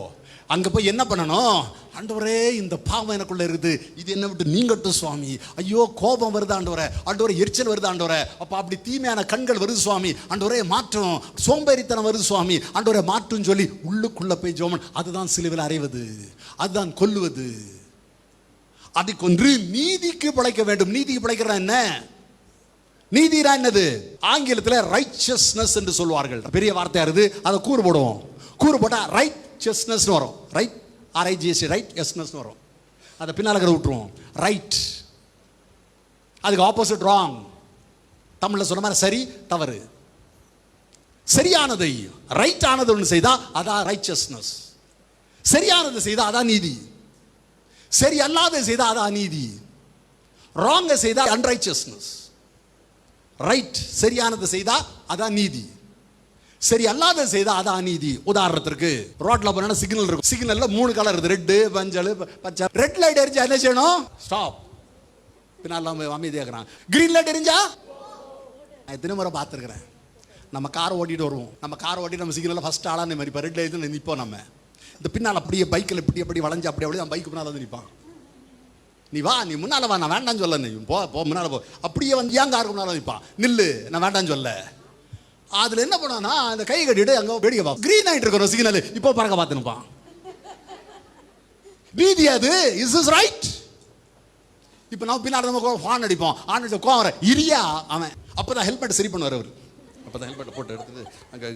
அங்க போய் என்ன பண்ணணும்? ஆண்டவரே, இந்த பாவம் எனக்குள்ள இருக்குது, இது என்ன விட்டு நீங்கட்டும் சுவாமி. ஐயோ, கோபம் வருது ஆண்டவரே, ஆண்டவரே எரிச்சல் வருது ஆண்டவரே, அப்ப அப்படி தீமையான கண்கள் வருது சுவாமி, ஆண்டவரே மாற்றும், சோம்பேறித்தனம் வருது சுவாமி, ஆண்டவரே மாற்றும் சொல்லி உள்ளுக்குள்ள போய் ஜெபம். அதுதான் சிலுவையில் அறைவது, அதுதான் கொல்லுவது. அதை கொன்று நீதிக்கு பிழைக்க வேண்டும். நீதிக்கு பிழைக்கிறதா என்ன? நீதினா என்னது? ஆங்கிலத்தில் ரைச்சஸ்னஸ் என்று சொல்வார்கள். பெரிய வார்த்தையா இருக்குது, அதை கூறு போடுவோம். கூறு போட்டா ரைட்சஸ்னஸ் வரும். ரைட், RIGHT, ரைட் எஸ்னஸ் வரும். அதை பின்னால் விட்டுருவோம். ரைட், அதுக்கு ஆப்போசிட் ராங். தமிழில் சொன்ன மாதிரி சரி தவறு. சரியானதை ரைட் ஆனது ஒன்று செய்தா அதான் ரைச்சஸ்னஸ். சரியானது செய்தா அதான் நீதி. சரி அல்லாத செய்தா அதான் அநீதி. ராங்க செய்தா அன்ரைச்சஸ்னஸ். ரைட், சரியானது செய்தா அதான் நீதி, சரி அல்லாத செய்தா அதான் அநீதி. உதாரணத்திற்கு ரோட்ல போனா சிக்னல் இருக்கும், சிக்னல்ல 3 கலர் இருக்கு, ரெட், மஞ்சள், பச்சை. ரெட் லைட் எரிஞ்சா என்ன செய்யணும்? ஸ்டாப். பின்னால் அமைதியாக்குறான். கிரீன் லைட் எரிஞ்சா நான் எத்தனை முறை பார்த்துருக்குறேன். நம்ம காரை ஓட்டிட்டு வருவோம், நம்ம காரை ஓட்டி நம்ம சிக்னலில் ஃபஸ்ட் ஆளான மாதிரி இப்போ ரெட் லைட்டில் நிற்போம். நம்ம இந்த பின்னால் அப்படியே பைக்கில் இப்படி வளைஞ்சு அப்படியே நம்ம பைக்கு பின்னால் வந்து நிற்பான். நீ வா, நீ முன்னால் வா, நான் வேண்டான்னு சொல்ல, நீ போ முன்னால் போ. அப்படியே வந்து ஏன் காருக்கு முன்னால் நிற்பான், நில்லு, நான் வேண்டான்னு சொல்ல. அதில் என்ன பண்ணான்னா அந்த கை கட்டிட்டு அங்கே வேடிக்கை பார்ப்போம். க்ரீன் ஆகிட்டு இருக்கிறோம் சிக்னல், இப்போ பறக்க பார்த்து நிற்பான். நீதி அது, இஸ் இஸ் ரைட். இப்போ நம்ம பின்னால் நம்ம ஹார்ன் அடிப்போம், ஹார்ன் அடிச்ச கோவம் வர இரியா அவன். அப்போ தான் ஹெல்மெட் சரி பண்ணுவார் அவர். அப்போ தான் ஹெல்மெட்டை போட்டு எடுத்துட்டு அங்கே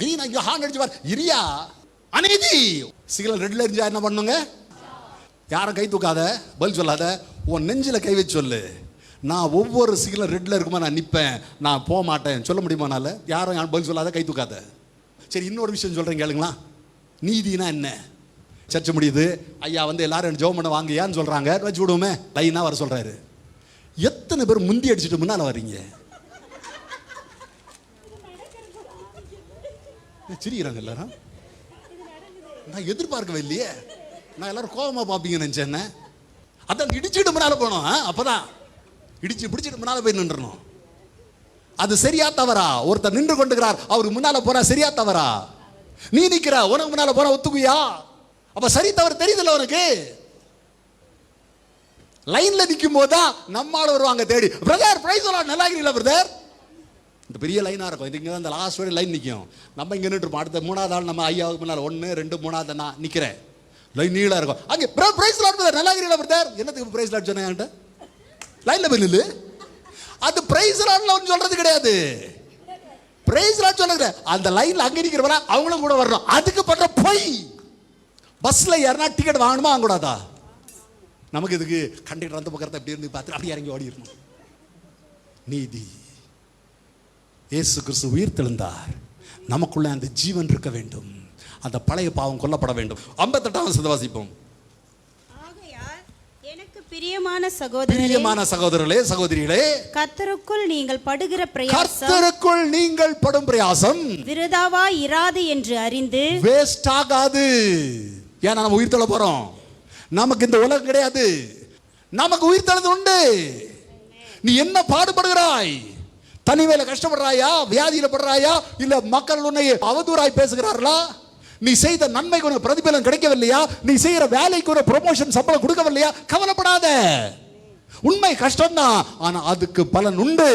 க்ரீன் ஐயோ ஹார்ன் அடிச்சு பார் இரியா அநீதி. சிக்னல் ரெட்ல எரிஞ்சா என்ன பண்ணுங்க? யாரும் கை தூக்காத, பதில் சொல்லாத, உன் நெஞ்சில் கை வச்சு சொல்லு. நான் ஒவ்வொரு சிக்னல் ரெட்ல இருக்குமா நான் நிற்பேன், நான் போக மாட்டேன். சொல்ல முடியுமானால? யாரும் பதில் சொல்லாத, கை தூக்காத. சரி, இன்னொரு விஷயம் சொல்கிறேன் கேளுங்களா. நீதினா என்ன? சர்ச்சை முடியுது, ஐயா வந்து எல்லாரும் ஜெபம் பண்ண வாங்க ஏன்னு சொல்கிறாங்க, வச்சு விடுவோமே, லைனாக வர சொல்கிறாரு. எத்தனை பேர் முந்தி அடிச்சுட்டு முன்னால் வர்றீங்க? சிரிக்கிறாங்க எல்லாரும். நான் எதிர்பார்க்கவே இல்லையே, நான் எல்லாரும் கோபமாக பார்ப்பீங்கன்னு நினச்சேன். அதான் இடிச்சுட்டு முன்னால் போனோம். அப்போதான் இடிச்சு பிடிச்சிட்டு முன்னால் போய் நின்றுணும். அது சரியா தவறா? ஒருத்தர் நின்று கொண்டுக்கிறார், அவருக்கு முன்னால் போனா சரியா தவறா? நீ நிற்கிற, உனக்கு முன்னால் போனா ஒத்துக்குயா? அப்ப சரி தவறு தெரியுதுல்ல உனக்கு. லைன்ல நிற்கும் போதுதான் நம்மால வருவாங்க தேடி, பிரதர் பிரைஸ் எல்லாம் நல்லா இருக்கிறீங்களா பிரதர்? இந்த பெரிய லைனாக இருக்கும், இது இங்கே தான் இந்த லாஸ்ட் வரை லைன் நிற்கும். நம்ம இங்கே நின்றுருப்போம். அடுத்த மூணாவது ஆள் நம்ம ஐயாவுக்கு முன்னால் 1 2 3 நான் நிற்கிறேன். லைன் நீளாக இருக்கும். அங்கே பிரைஸ் லாட் பிரதர் நல்லா இருக்கிறீங்களா பிரதர்? என்னத்துக்கு பிரைஸ் லாட் சொன்னேன் என்கிட்ட? லைன்ல போய் நில்லு. அது பிரைஸ் லாட்ல ஒன்று சொல்றது கிடையாது. பிரைஸ் லாட் சொல்லுங்க, அந்த லைன்ல அங்கே நிற்கிறவரா அவங்களும் கூட வரணும். அதுக்கு பண்ற போய் பஸ்ல யாருன்னா டிக்கெட் வாங்கணுமா வாங்கக்கூடாதா? நமக்கு இதுக்கு கண்டக்டர் அந்த பக்கத்தை எப்படி இருந்து பார்த்து அப்படி இறங்கி ஓடி இருக்கணும். நீதி. இயேசு கிறிஸ்து உயிர்த்தெழுந்தார், நமக்குள்ள அந்த ஜீவன் இருக்க வேண்டும், அந்த பழைய பாவம் கொல்லப்பட வேண்டும். 58ஆம் வசனத்தை வாசிப்போம். ஆகையால் எனக்கு பிரியமான சகோதரர்களே சகோதரிகளே, கர்த்தருக்குள் நீங்கள் படுகிற பிரயாசம், கர்த்தருக்குள் நீங்கள் படும் பிரயாசம் விருதாவா இராது என்று அறிந்து, வேஸ்ட் ஆகாது. ஏன்னா நம்ம உயிர்த்தெழ போறோம். நமக்கு இந்த உலகம் கிடையாது, நமக்கு உயிர்த்தெழுது உண்டு. நீ என்ன பாடுபடுகிறாய்? தனிமையில கஷ்டப்படுறாயா? வியாதியில படுறாயா? இல்ல மக்கள் உன்னை அவதூறாய் பேசுகிறார்களா? நீ செய்த நன்மைக்கு ஒரு பிரதிபலன் கிடைக்கவில்லையா? நீ செய்யற வேலைக்கு ஒரு ப்ரமோஷன் சம்பளம் கொடுக்கவில்லையா? கவலைப்படாத. உண்மை கஷ்டம்தான், ஆனா அதுக்கு பலன் உண்டு.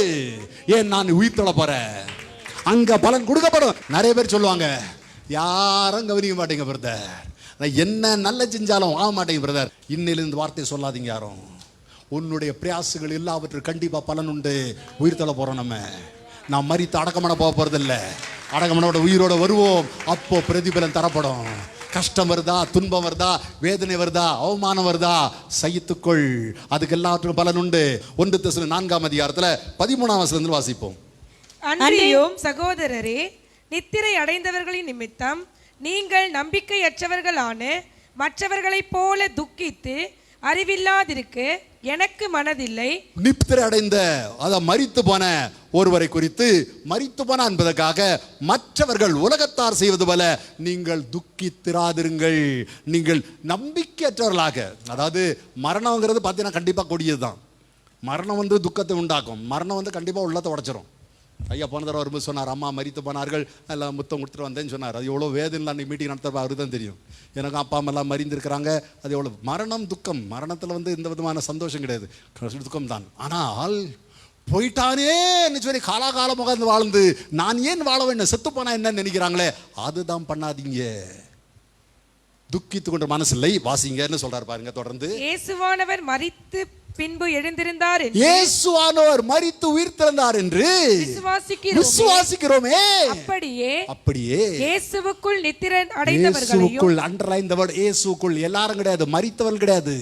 ஏன் நான் உயிர்த்தெழ போறேன், அங்க பலன் கொடுக்கப்படும். நிறைய பேர் சொல்லுவாங்க, யாரும் கவனிக்க மாட்டேங்க பிரதர், நான் என்ன நல்ல செஞ்சாலும் ஆக மாட்டேங்க பிரதர். இன்னிலிருந்து வார்த்தை சொல்லாதீங்க யாரும். உன்னுடைய பிரயாசங்கள் எல்லாவற்றும் கண்டிப்பா பலன் உண்டு. உயிர்த்தெழ போறோம். நான் மரித்து அடக்கமட போக போறதில்ல, அடக்கமனோட உயிரோட வருவோம். அப்போ பிரதிபலன் தரப்படும். கஷ்டம் வருதா, துன்பம் வருதா, வேதனை வருதா, அவமானம் வருதா, சகித்துக்கொள், அதுக்கு எல்லாவற்றுக்கும் பலன் உண்டு. 1 தெசலோனிக்கேயர் 4ஆம் அதிகாரத்துல 13ஆம் வசனத்தில் வாசிப்போம். அன்றியும் சகோதரரே, நித்திரை அடைந்தவர்களின் நிமித்தம் நீங்கள் நம்பிக்கையற்றவர்களான மற்றவர்களைப் போல துக்கித்து அறிவில்லாதிருக்க எனக்கு மனதில்லை. நித்திரை அடைந்த, அத மரித்து போன ஒருவரை குறித்து, மரித்து போன என்பதற்காக மற்றவர்கள் உலகத்தார் செய்வது போல நீங்கள் துக்கித்திராதிருங்கள். நீங்கள் நம்பிக்கையற்றவர்களாக, அதாவது மரணம்ங்கிறது பார்த்தீங்கன்னா கண்டிப்பா கொடியதுதான். மரணம் வந்து துக்கத்தை உண்டாக்கும். மரணம் வந்து கண்டிப்பா உள்ளத்தை உடைச்சிரும். ஐயா போன தடவை வரும்போது சொன்னார், அம்மா மரித்து போனார்கள், எல்லாம் முத்தம் கொடுத்துட்டு வந்தேன்னு சொன்னார். அது எவ்வளோ வேதனை அன்றைக்கி மீட்டிங் நடத்துறப்ப அவருக்கு தான் தெரியும். எனக்கு அப்பா அம்மா எல்லாம் மறிந்திருக்கிறாங்க. அது எவ்வளோ மரணம் துக்கம். மரணத்தில் வந்து எந்த விதமான சந்தோஷம் கிடையாது, துக்கம் தான். ஆனால் போயிட்டானேன்னு சொல்லி காலாகாலம் உட்கார்ந்து வாழ்ந்து நான் ஏன் வாழ வேண்டும், செத்து போனா என்னன்னு நினைக்கிறாங்களே, அதுதான் பண்ணாதீங்க. துக்கித்து கொண்ட மனசில்லை. வாசிங்கன்னு சொல்றாரு பாருங்க தொடர்ந்து. இயேசுவானவர் மரித்து பின்பு எழுந்திருந்தார், இயேசுவானவர் மரித்து உயிர்த்தெழுந்தார் என்று விசுவாசிக்கிறோமே. அப்படியே இயேசுவுக்குள் நித்திரை அடைந்தவர்களையும், அண்டர்லைன் தி வேர்ட் இயேசுக்குள். எல்லாரும் கிடையாது, மரித்தவர்கள் கிடையாது,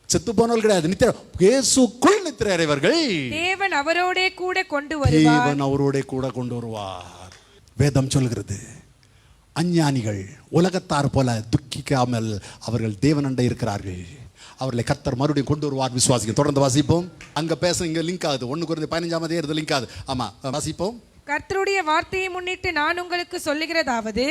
செத்து போனவர்கள் கிடையாது, நித்திரை, இயேசுக்குள் நித்திரை அடைவர்கள் தேவன் அவரோடே கூட கொண்டு வருவார். தேவன் அவரோடே கூட கொண்டு வருவார். வேதம் சொல்கிறது, அஞ்ஞானிகள் உலகத்தார் போல துக்கிக்காமல் அவர்கள் தேவனண்டை இருக்கிறார்கள். அவர்களை கர்த்தர் மறுபடியும் கொண்டு வருவார். விசுவாசிக்க. தொடர்ந்து வாசிப்போம். அங்க பேச இங்க லிங்க் ஆகுது. 1 கொரிந்தியர் 15ஆம் அதிகாரத்துல லிங்க் ஆகுது. ஆமா வாசிப்போம். கர்த்தருடைய வார்த்தையை முன்னிட்டு நான் உங்களுக்கு சொல்லுகிறதாவது,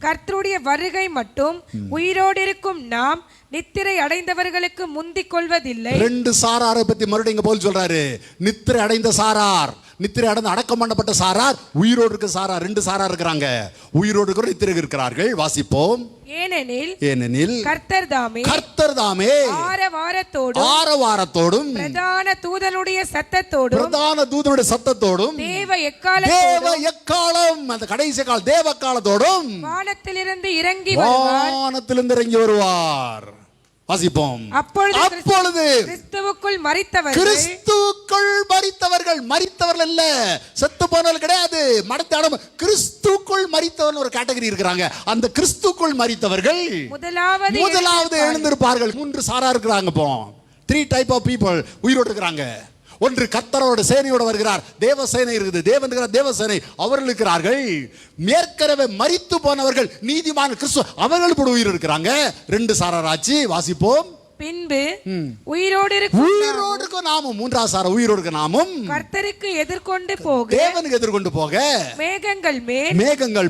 கர்த்தருடைய வருகை மட்டும் உயிரோடு இருக்கும் நாம் நித்திரை அடைந்தவர்களுக்கு முந்திக் கொள்வதில்லை. ரெண்டு சாராரை பத்தி மறுபடியும் இங்க போல் சொல்றாரு. நித்திரை அடைந்த சாரார், நித்திரை அடைந்து அடக்கம் பண்ணப்பட்ட சாரார், உயிரோடு இருக்க சாரார். ரெண்டு சாரார் இருக்கிறாங்க. உயிரோடு இருக்கிற நித்திரை இருக்கிறார்கள். வாசிப்போம். ஏனெனில் கர்த்தர் தாமே ஆரவாரத்தோடும் பிரதான தூதனுடைய சத்தத்தோடும் தேவ எக்காலம், அந்த கடைசி கால தேவ காலத்தோடும் வானத்திலிருந்து இறங்கி வருவார். வாசிப்போம். அப்பொழுது கிறிஸ்துவுக்குள் மரித்தவர்கள், மரித்தவர்கள் அல்ல, செத்து போனவர்கள் கிடையாது, மடத்தாடம் கிறிஸ்துக்குள் மரித்தவர்கள் ஒரு கேட்டகரி இருக்கிறாங்க. அந்த கிறிஸ்துக்குள் மரித்தவர்கள் முதலாவது எழுந்திருப்பார்கள். 3 சாரா இருக்கிறாங்க. இப்போ 3 டைப் ஆஃப் பீப்புள் உயிரோடு இருக்கிறாங்க. ஒன்று கர்த்தரோட சேனையோட வருகிறார், தேவ சேனை இருக்குது, தேவன் இருக்கிற தேவ சேனை, அவர்கள் இருக்கிறார்கள். ஏற்கனவே மரித்து போனவர்கள் நீதிமான கிறிஸ்து, அவர்கள் கூட உயிர் இருக்கிறாங்க. 2 சாராராட்சி. வாசிப்போம். பின்பு உயிரோடு நாமும் 3ஆவது சார உயிரோடு நாமும் கர்த்தருக்கு எதிர்கொண்டு போக, தேவனுக்கு எதிர்கொண்டு போக மேகங்கள்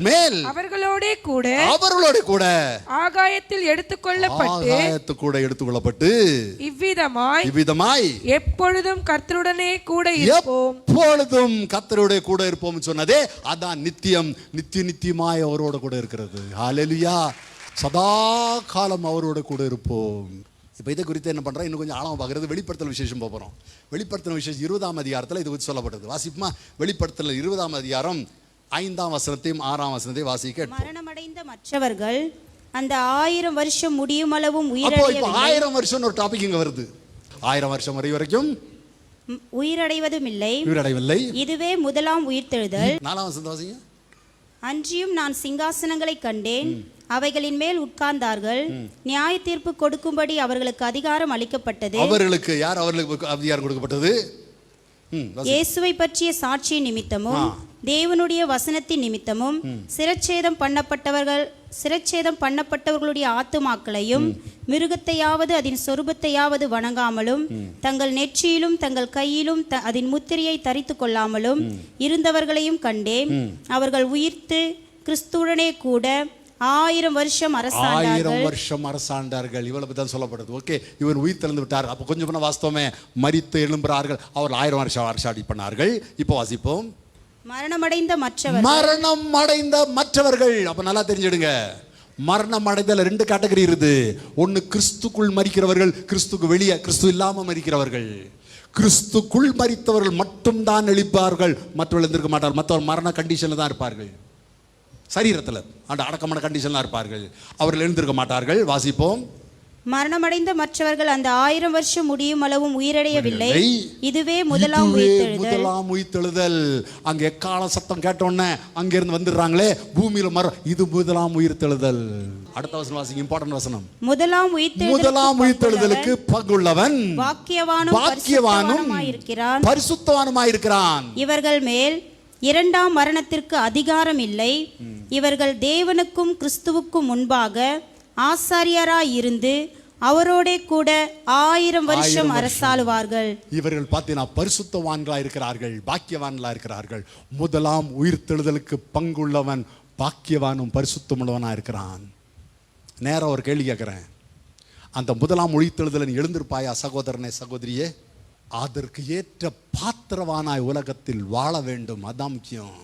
மேல் அவர்களோட கூட ஆகாயத்தில் எடுத்துக்கொள்ளப்பட்டு இவ்விதமாய் எப்பொழுதும் கர்த்தருடனே கூட இருப்போம் சொன்னதே அதான் நித்தியம். நித்தியமாய் அவரோட கூட இருக்கிறது. ஹல்லேலூயா. சதா காலம் அவரோட கூட இருப்போம். இப்போ இதை குறித்து என்ன பண்ணுறோம், இன்னும் கொஞ்சம் ஆழமாக பார்க்குறது வெளிப்படுத்தல் விசேஷம் போகிறோம். வெளிப்படுத்தல் விசேஷம் 20ஆம் அதிகாரத்தில் இது குறித்து சொல்லப்பட்டது. வாசிப்புமா. வெளிப்படுத்தல் 20ஆம் அதிகாரம் 5ஆம் வசனத்தையும் 6ஆம் வசனத்தையும் வாசிக்க. மரணமடைந்த மற்றவர்கள் அந்த 1000 வருஷம் முடியும் அளவும் 1000 வருஷம் ஒரு டாபிக் இங்கே வருது. 1000 வருஷம் வரைக்கும் உயிரடைவதில்லை. இதுவே முதலாம் உயிர்த்தெழுதல். 4ஆம் வசனம் வாசிங்க. அன்றியும் நான் சிங்காசனங்களை கண்டேன், அவைகளின் மேல் உட்கார்ந்தார்கள், நியாய தீர்ப்பு கொடுக்கும்படி அவர்களுக்கு அதிகாரம் அளிக்கப்பட்டது. அவர்களுக்கு யார் அவர்களுக்கு அதிகாரம் கொடுக்கப்பட்டது? இயேசுவை பற்றிய சாட்சி நிமித்தமும் தேவனுடைய வசனத்தின் நிமித்தமும் சிரச்சேதம் பண்ணப்பட்டவர்களுடைய ஆத்துமாக்களையும் மிருகத்தையாவது அதன் சொரூபத்தையாவது வணங்காமலும் தங்கள் நெற்றியிலும் தங்கள் கையிலும் அதன் முத்திரையை தரித்து கொள்ளாமலும் இருந்தவர்களையும் கண்டேன். அவர்கள் உயிர்த்து கிறிஸ்துவுடனே கூட 1000 வருஷம் அரசாண்டார்கள். இவ்வளவு தான் சொல்லப்படுது. ஓகே, இவர் உயிர் தெழுந்து விட்டார். அப்போ கொஞ்சம் பண்ண வாஸ்தவமே மரித்து எழும்புறார்கள். அவர் 1000 வருஷம் அரசாடி பண்ணார்கள். இப்போ வாசிப்போம். மரணம் அடைந்த மற்றவர்கள். அப்ப நல்லா தெரிஞ்சிடுங்க, மரணம் அடைதல 2 கேட்டகரி இருக்குது. ஒன்னு கிறிஸ்துக்குள் மரிக்கிறவர்கள், கிறிஸ்துக்கு வெளியே கிறிஸ்து இல்லாம மரிக்கிறவர்கள். கிறிஸ்துக்குள் மரித்தவர்கள் மட்டும் தான் எழுப்பார்கள், மற்றவர்கள் எழுந்திருக்க மாட்டார்கள். மற்றவர்கள் மரண கண்டிஷன்ல தான் இருப்பார்கள், சரீரத்தில் அந்த அடக்கமான கண்டிஷன்லாம் இருப்பார்கள், அவர்கள் எழுந்திருக்க மாட்டார்கள். வாசிப்போம். மரணமடைந்த மற்றவர்கள் அந்த 1000 வருஷம் முடியும் அளவும் உயிரடையவில்லை. இதுவே முதலாம் உயிர்த்தெழுதல். அங்க எக்கால சத்தம் கேட்டோன்னே அங்கிருந்து வந்துடுறாங்களே பூமியில மரம், இது முதலாம் உயிர்த்தெழுதல். அடுத்த வசனம் வாசிங்க, இம்பார்ட்டன்ட் வசனம். முதலாம் உயிர்த்தெழுதலுக்கு பங்குள்ளவன் பாக்கியவானும் பரிசுத்தவானுமாயிருக்கிறான். இவர்கள் மேல் 2ஆம் மரணத்திற்கு அதிகாரம் இல்லை. இவர்கள் தேவனுக்கும் கிறிஸ்துவுக்கும் முன்பாக ஆசாரியராய் இருந்து அவரோட கூட 1000 வருஷம் அரசாளுவார்கள். இவர்கள் பார்த்தீங்கன்னா பரிசுத்தவான்களா இருக்கிறார்கள், பாக்கியவான்களா இருக்கிறார்கள். முதலாம் உயிர்த்தெழுதலுக்கு பங்குள்ளவன் பாக்கியவானும் பரிசுத்தமுள்ளவனா இருக்கிறான். நேரம் ஒரு கேள்வி கேட்கிறேன், அந்த முதலாம் உயிர்த்தெழுதலை நீ எழுந்திருப்பாயா சகோதரனே சகோதரியே? அதற்கு ஏற்ற பாத்திரவானாய் உலகத்தில் வாழ வேண்டும். அதான் முக்கியம்.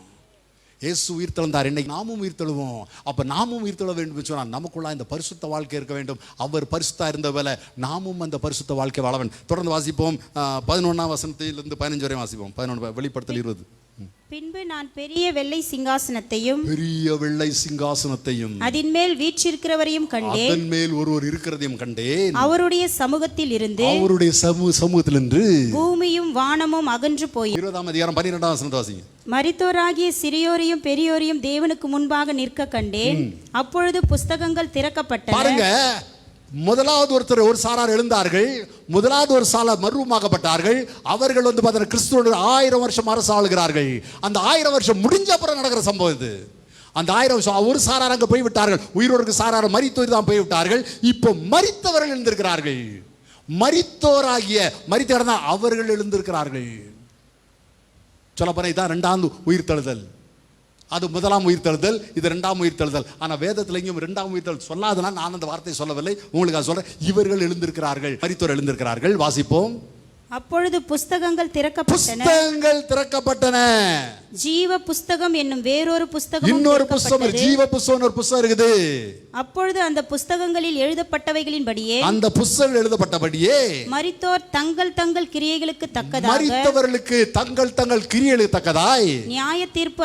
இயேசு உயிர் தெழுந்தார், இன்னைக்கு நாமும் உயிர் தெழுவோம். அப்ப நாமும் உயிர் தெழ வேண்டும் சொன்னால் நமக்குள்ள இந்த பரிசுத்த வாழ்க்கை இருக்க வேண்டும். அவர் பரிசுத்தா இருந்த வேலை நாமும் அந்த பரிசுத்த வாழ்க்கை வாழ வேண்டும். தொடர்ந்து வாசிப்போம். 11ஆம் வசனத்திலிருந்து 15 வரை வாசிப்போம். 11 வெளிப்படுத்தல் 20. பின்பு நான் பெரிய வெள்ளை சிங்காசனத்தையும் அதன் மேல் வீற்றிருக்கிறவரையும் கண்டேன். அதன் மேல் ஒருவர் இருக்கிறதையும் கண்டேன். அவருடைய சமூகத்தில் இருந்து பூமியும் வானமும் அகன்று போய். 20ஆம் அதிகாரம் 12ஆம் வசனத்தை வாசிங்க. மரித்தோராகிய சிறியோரையும் பெரியோரையும் தேவனுக்கு முன்பாக நிற்க கண்டேன். அப்பொழுது புஸ்தகங்கள் திறக்கப்பட்டன. பாருங்க, முதலாவது ஒரு சாரார் எழுந்தார்கள், முதலாவது ஒரு சாரார் மறுரூபமாக்கப்பட்டார்கள். அவர்கள் பார்த்தீங்கன்னா கிறிஸ்துவோட 1000 வருஷம் அரசாளுகிறார்கள். அந்த 1000 வருஷம் முடிஞ்ச அப்புறம் நடக்கிற சம்பவம் இது. அந்த 1000 வருஷம் ஒரு சாரார் அங்கே போய்விட்டார்கள், உயிரோடு சாரார் மரித்தோர் தான் போய்விட்டார்கள். இப்போ மரித்தவர்கள் எழுந்திருக்கிறார்கள். மரித்தவர்கள் எழுந்திருக்கிறார்கள். சொல்லப்போனா இதான் இரண்டாம் உயிர்த்தெழுதல். அது முதலாம் உயிர்த்தெழுதல், இது இரண்டாம் உயிர்த்தெழுதல். ஆனா வேதத்துல இங்கேயும் இரண்டாம் உயிர்த்தெழுதல் சொல்லாதனால் நான் அந்த வார்த்தையை சொல்லவில்லை, உங்களுக்கு சொல்றேன். இவர்கள் எழுந்திருக்கிறார்கள், மரித்தோர் எழுந்திருக்கிறார்கள். வாசிப்போம். அப்பொழுது புஸ்தகங்கள் திறக்கப்பட்டன. ஜீவ புஸ்தகம் என்னும் வேறொரு புஸ்தகம், இன்னொரு புஸ்தகம், ஜீவ புஸ்தகம் ஒரு புஸ்தகம் இருக்குது. அப்பொழுது அந்த புஸ்தகங்களில் எழுதப்பட்டவைகளின்படியே, அந்த புஸ்தகம் எழுதப்பட்டபடியே மரித்தோர் தங்கள் தங்கள் கிரியைகளுக்கு தக்கதாக, மரித்தவர்களுக்கு தங்கள் தங்கள் கிரியைகளுக்கு தக்கதாய் நியாய தீர்ப்பு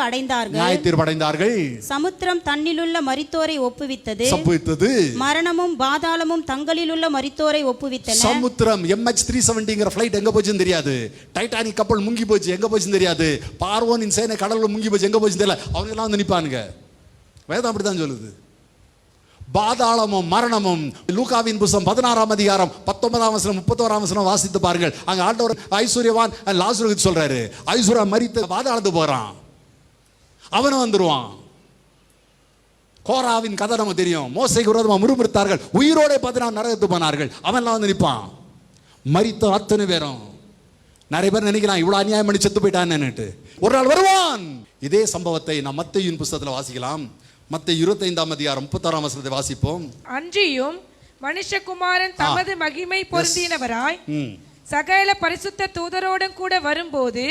அடைந்தார்கள். சமுத்திரம் தன்னிலுள்ள மரித்தோரை ஒப்புவித்தது. மரணமும் பாதாளமும் தங்களிலுள்ள மரித்தோரை ஒப்புவித்தன. சமுத்திரம் MH370ங்கிற ஃளைட் எங்க போச்சுன்னு தெரியாது. டைட்டானிக் கப்பல் முங்கி போச்சு, எங்க போச்சுன்னு தெரியாது. பார்வோனின் சேனை கடல்ல முங்கி போச்சு, எங்க போச்சுன்னு தெரியல. அவங்க எல்லாம் வந்து நிப்பானுங்க. வேதம் அப்படித்தான் சொல்லுது. பாதாளமும் மரணமும். லூகாவின் புத்தகம் 16ஆம் அதிகாரம் 19ஆம் வசனம் 31ஆம் வசனம் வாசித்து பாருங்கள். அங்க ஆண்டவர் ஐஸ்வர்யவான் லாசருக்கு சொல்றாரு, ஐஸ்வர்யா மரித்து பாதாளத்துக்கு போறான், அவனும் வந்துருவான். கோராவின் கதை நமக்கு தெரியும். மோசேக்கு விரோதமா முறுமுறுத்தார்கள், உயிரோட 14 நரகத்துக்கு போனார்கள். அவன்லாம் வந்து நிற்பான். மரித்த அத்தனை பேரும். நிறைய பேர் நினைக்கலாம் இவ்வளவு அநியாயம் பண்ணி செத்து போயிட்டான்னு. ஒரு நாள் வருவான். இதே சம்பவத்தை நாம் மத்தேயுவின் புத்தகத்தில் வாசிக்கலாம். மத்தேயு 25ஆம் அதிகாரம் 36ஆம் வசனத்தை வாசிப்போம். அன்றியும் மனுஷகுமாரன் தமது மகிமை பொருந்தினவராய் சகல பரிசுத்த தூதரோடும் கூட வரும்போது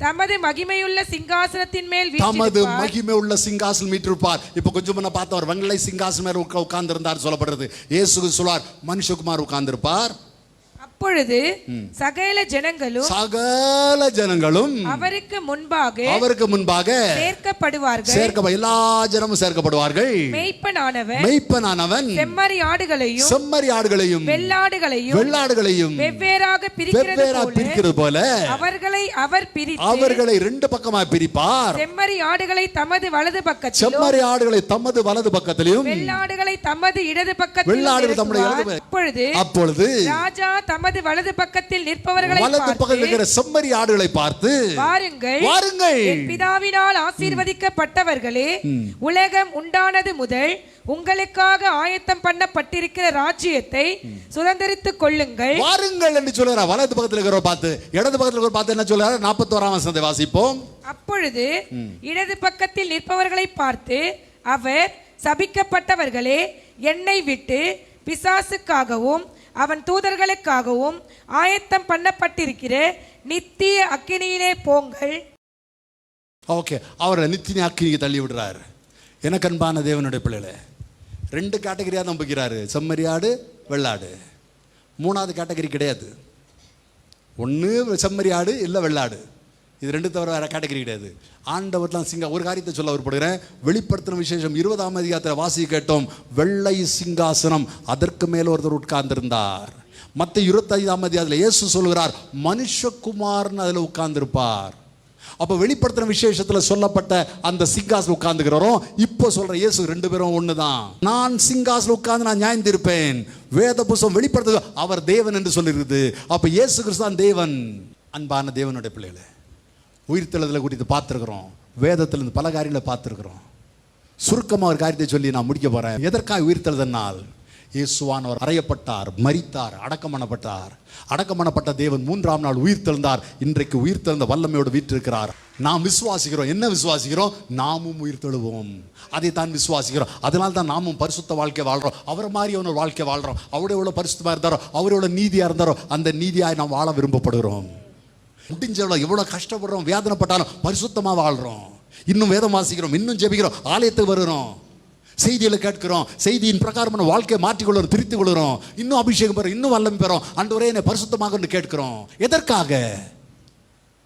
தமது மகிமையுள்ள சிங்காசனத்தின் மேல் தமது மகிமையுள்ள சிங்காசனம் வீற்றிருப்பார். இப்ப கொஞ்சம் முன்ன பார்த்த ஒரு வெள்ளை சிங்காசனம் மேல உட்கார்ந்து இருந்தார் சொல்லப்படுறது. இயேசு சொல்வார் மனுஷகுமார் உட்கார்ந்து இருப்பார். அப்பொழுது சகல ஜனங்களும் அவருக்கு முன்பாக சேர்க்கப்படுவார்கள். எல்லா ஜனமும் சேர்க்கப்படுவார்கள். மெய்ப்பனானவன் செம்மறி ஆடுகளையும் வெள்ளாடுகளையும் வெவ்வேறாக பிரிக்கிறது போல அவர்களை ரெண்டு பக்கமாக பிரிப்பார். செம்மறி ஆடுகளை தமது வலது பக்கத்திலும் வெள்ளாடுகளை தமது இடது பக்கத்திலும். அப்பொழுது ராஜா தமது வலது பக்கத்தில் நிற்பவர்களை பார்த்து, செம்மறி ஆடுகளை பார்த்து, வாருங்கள் என் பிதாவினால் ஆசீர்வதிக்கப்பட்டவர்களே, உலகம் உண்டானது முதல் உங்களுக்காக ஆயத்தம் பண்ணப்பட்டிருக்கிற ராஜ்யத்தை சுதந்தரித்துக் கொள்ளுங்கள். வாருங்கள் என்று சொல்றார். வலது பக்கத்தில் இருக்கிற பார்த்து, இடது பக்கத்தில் இருக்கிற பார்த்து என்ன சொல்றாரு? 41ஆம் வசனத்தை வாசிப்போம். அப்பொழுது இடது பக்கத்தில் நிற்பவர்களை பார்த்து அவர், சபிக்கப்பட்டவர்களே, என்னை விட்டு பிசாசுக்காகவும் அவன் தூதர்களுக்காகவும் ஆயத்தம் பண்ணப்பட்டிருக்கிற நித்திய அக்கினியிலே போங்கள். ஓகே, அவரை நித்திய அக்கினிக்கு தள்ளி விடுறாரு. எனக்கு அன்பான தேவனுடைய பிள்ளைகளே, 2 கேட்டகரியா தான் போகிறாரு. செம்மறி ஆடு, வெள்ளாடு. 3வது கேட்டகரி கிடையாது. ஒன்று செம்மறி ஆடு, இல்லை வெள்ளாடு. இது 2 தவிர வேற கேட்டகரி கிடையாது. ஆண்டவர்லாம் ஒரு காரியத்தை சொல்ல விரும்புகிறேன். வெளிப்படுத்தின விசேஷம் 20ஆம் அதிகாரத்தில் வாசி கேட்டோம். வெள்ளை சிங்காசனம், அதற்கு மேல் ஒருத்தர் உட்கார்ந்திருந்தார். மத்தேயு 25ஆம் அதிகாரத்தில் இயேசு சொல்கிறார் மனுஷகுமாரன் அதில் உட்கார்ந்திருப்பார். அப்போ வெளிப்படுத்தின விசேஷத்தில் சொல்லப்பட்ட அந்த சிங்காசனம் உட்கார்ந்துக்கிறோம். இப்போ சொல்ற இயேசு 2 பேரும் ஒண்ணுதான். நான் சிங்காசனம் உட்கார்ந்து நான் நியாயந்திருப்பேன். வேத புத்தகம் வெளிப்படுத்து அவர் தேவன் என்று சொல்லிருக்குது. அப்ப இயேசு கிறிஸ்து தான் தேவன். அன்பான தேவனுடைய பிள்ளைகளே, உயிர்த்தெழுதலை குறித்து பார்த்துருக்கிறோம். வேதத்திலிருந்து பல காரியங்களை பார்த்துருக்கிறோம். சுருக்கமாக ஒரு காரியத்தை சொல்லி நான் முடிக்க போறேன். எதற்காக உயிர்த்தெழுதனால்? இயேசுவானவர் அறையப்பட்டார், மரித்தார், அடக்கம் பண்ணப்பட்ட தேவன் 3ஆம் நாள் உயிர்த்தெழுந்தார். இன்றைக்கு உயிர்த்தெழுந்த வல்லமையோடு வீற்றிருக்கிறார். நாம் விசுவாசிக்கிறோம். என்ன விசுவாசிக்கிறோம்? நாமும் உயிர்த்தெழுவோம். அதை தான் விசுவாசிக்கிறோம். அதனால தான் நாமும் பரிசுத்த வாழ்க்கை வாழ்றோம். அவரை மாதிரி ஒரு வாழ்க்கை வாழ்றோம். அவருடைய எவ்வளவு பரிசுத்தமாக இருந்தாரோ, அவரோட நீதியாக இருந்தாரோ, அந்த நீதியாய் நாம் வாழ விரும்பப்படுகிறோம். முடிஞ்சவளோ எவ்வளவு கஷ்டப்படுறோம், வேதனைப்பட்டாலும் பரிசுத்தமா வாழ்றோம். இன்னும் வேதம் வாசிக்கிறோம், இன்னும் ஜெபிக்கிறோம், ஆலயத்துக்கு வருகிறோம், செய்திகளை கேட்கிறோம், செய்தியின் பிரகாரமான வாழ்க்கையை மாற்றிக்கொள்ளுறோம், திருத்திக் கொள்கிறோம், இன்னும் அபிஷேகம் பெறும், இன்னும் வல்லமை பெறும். ஆண்டவரே என்னை பரிசுத்தமாக கேட்கிறோம். எதற்காக?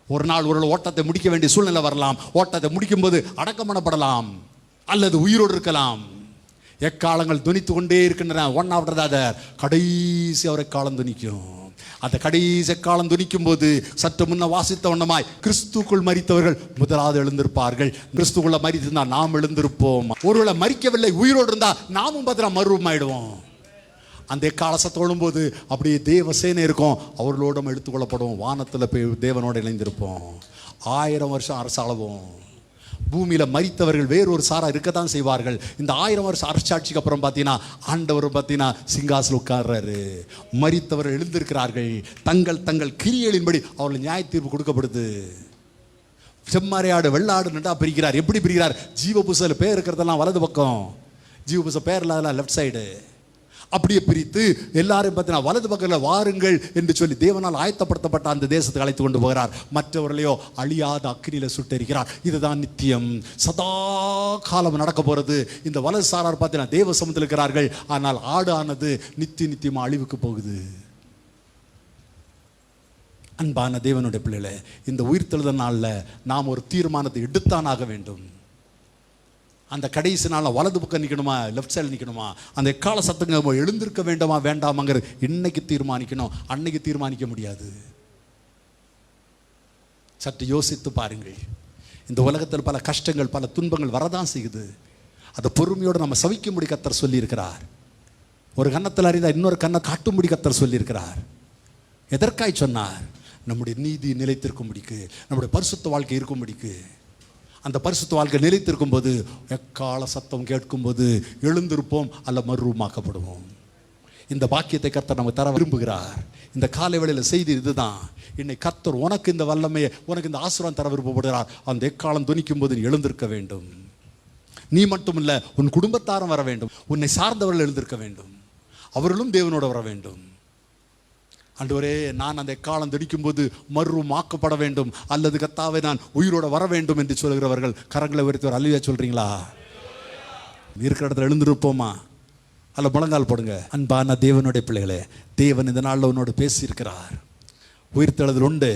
ஒரு நாள் ஒரு ஓட்டத்தை முடிக்க வேண்டிய சூழ்நிலை வரலாம். ஓட்டத்தை முடிக்கும் போது அடக்கம் பண்ணப்படலாம், அல்லது உயிரோடு இருக்கலாம். எக்காலங்கள் துணித்து கொண்டே இருக்கின்றன. One after the other. கடைசி அவரை காலம் துணிக்கும். அந்த கடைசி காலம் துணிக்கும் போது சற்று முன்ன வாசித்த வண்ணமாய் கிறிஸ்துக்குள் மரித்தவர்கள் முதலாவது எழுந்திருப்பார்கள். கிறிஸ்துக்குள்ள மரித்திருந்தா நாம் எழுந்திருப்போம். ஒருவேளை மரிக்கவில்லை, உயிரோடு இருந்தா நாமும் பத்திரம் மறுரூபமாயிடுவோம். அந்த காலசத்தை தொழும்போது அப்படியே தேவ சேனை இருக்கும், அவர்களோடும் எடுத்துக்கொள்ளப்படும். வானத்தில் போய் தேவனோடு இணைந்திருப்போம். 1000 வருஷம் அரசாளுவோம். பூமியில மரித்தவர்கள் வேறொரு சாரா இருக்கத்தான் செய்வார்கள். இந்த 1000 வருஷம் அரசாட்சிக்கு அப்புறம் பார்த்தீங்கன்னா ஆண்டவர் பார்த்தீங்கன்னா சிங்காசனம் உட்கார்றாரு. மரித்தவர்கள் எழுந்திருக்கிறார்கள். தங்கள் தங்கள் கிரியைகளின்படி அவர்கள் நியாய தீர்ப்பு கொடுக்கப்படுது. செம்மறையாடு வெள்ளாடு நட்டா பிரிக்கிறார். எப்படி பிரிக்கிறார்? ஜீவ புஸ்தகத்தில் பேர் இருக்கிறதெல்லாம் வலது பக்கம், ஜீவ புஸ்தகம் பேர் இல்லாதெல்லாம் லெஃப்ட் சைடு. அப்படியே பிரித்து எல்லாரும் பார்த்தீங்கன்னா வலது பக்கத்தில் வாருங்கள் என்று சொல்லி தேவனால் ஆயத்தப்படுத்தப்பட்ட அந்த தேசத்துக்கு அழைத்து கொண்டு போகிறார். மற்றவர்களையோ அழியாத அக்கினியில சுட்டெரிக்கிறார். இதுதான் நித்தியம், சதா காலம் நடக்க போறது. இந்த வலது சாரார் பார்த்தீங்கன்னா தேவ சமூகத்தில் இருக்கிறார்கள், ஆனால் ஆடு ஆனது நித்தியமா அழிவுக்கு போகுது. அன்பான தேவனுடைய பிள்ளைகளே, இந்த உயிர்த்தெழுதல் நாளில் நாம் ஒரு தீர்மானத்தை எடுத்தானாக வேண்டும். அந்த கடைசி நாளில் வலது பக்கம் நிற்கணுமா, லெஃப்ட் சைடில் நிற்கணுமா, அந்த எக்கால சத்தங்க எழுந்திருக்க வேண்டாமா வேண்டாமாங்கிறது இன்னைக்கு தீர்மானிக்கணும். அன்னைக்கு தீர்மானிக்க முடியாது. சற்று யோசித்து பாருங்கள். இந்த உலகத்தில் பல கஷ்டங்கள், பல துன்பங்கள் வரதான் செய்யுது. அதை பொறுமையோடு நம்ம சவிக்கும்படி கர்த்தர் சொல்லியிருக்கிறார். ஒரு கன்னத்தில் அறிந்தால் இன்னொரு கண்ணை காட்டும்படி கர்த்தர் சொல்லியிருக்கிறார். எதற்காய் சொன்னார்? நம்முடைய நீதி நிலைத்திருக்கும்படிக்கு, நம்முடைய பரிசுத்த வாழ்க்கை இருக்கும்படிக்கு. அந்த பரிசுத்த வாழ்க்கை நிலைத்திருக்கும் போது எக்கால சத்தம் கேட்கும்போது எழுந்திருப்போம், அல்ல மறுரூபமாக்கப்படுவோம். இந்த பாக்கியத்தை கர்த்தர் நம்ம தர விரும்புகிறார். இந்த காலை வேளையில் செய்தி இதுதான். இன்னைக்கு கர்த்தர் உனக்கு இந்த வல்லமையை, உனக்கு இந்த ஆசீர்வாதம் தர விருப்பப்படுகிறார். அந்த எக்காலம் துணிக்கும் போது நீ எழுந்திருக்க வேண்டும். நீ மட்டுமில்ல, உன் குடும்பத்தாரும் வர வேண்டும், உன்னை சார்ந்தவர்கள் எழுந்திருக்க வேண்டும், அவர்களும் தேவனோட வர வேண்டும். ஆண்டவரே, நான் அந்த எக்காலம் துணிக்கும் போது மறுரூபமாக்கப்பட வேண்டும், அல்லது கர்த்தாவே நான் உயிரோட வர வேண்டும் என்று சொல்கிறவர்கள் கரங்களை உயர்த்தி அல்லேலூயா சொல்றீங்களா? இருக்கிற இடத்துல எழுந்திருப்போமா, அல்ல முழங்கால் போடுங்க. அன்பான தேவனுடைய பிள்ளைகளே, தேவன் இந்த நாளில் உன்னோடு பேசியிருக்கிறார். உயிர்த்தெழுதல் உண்டு.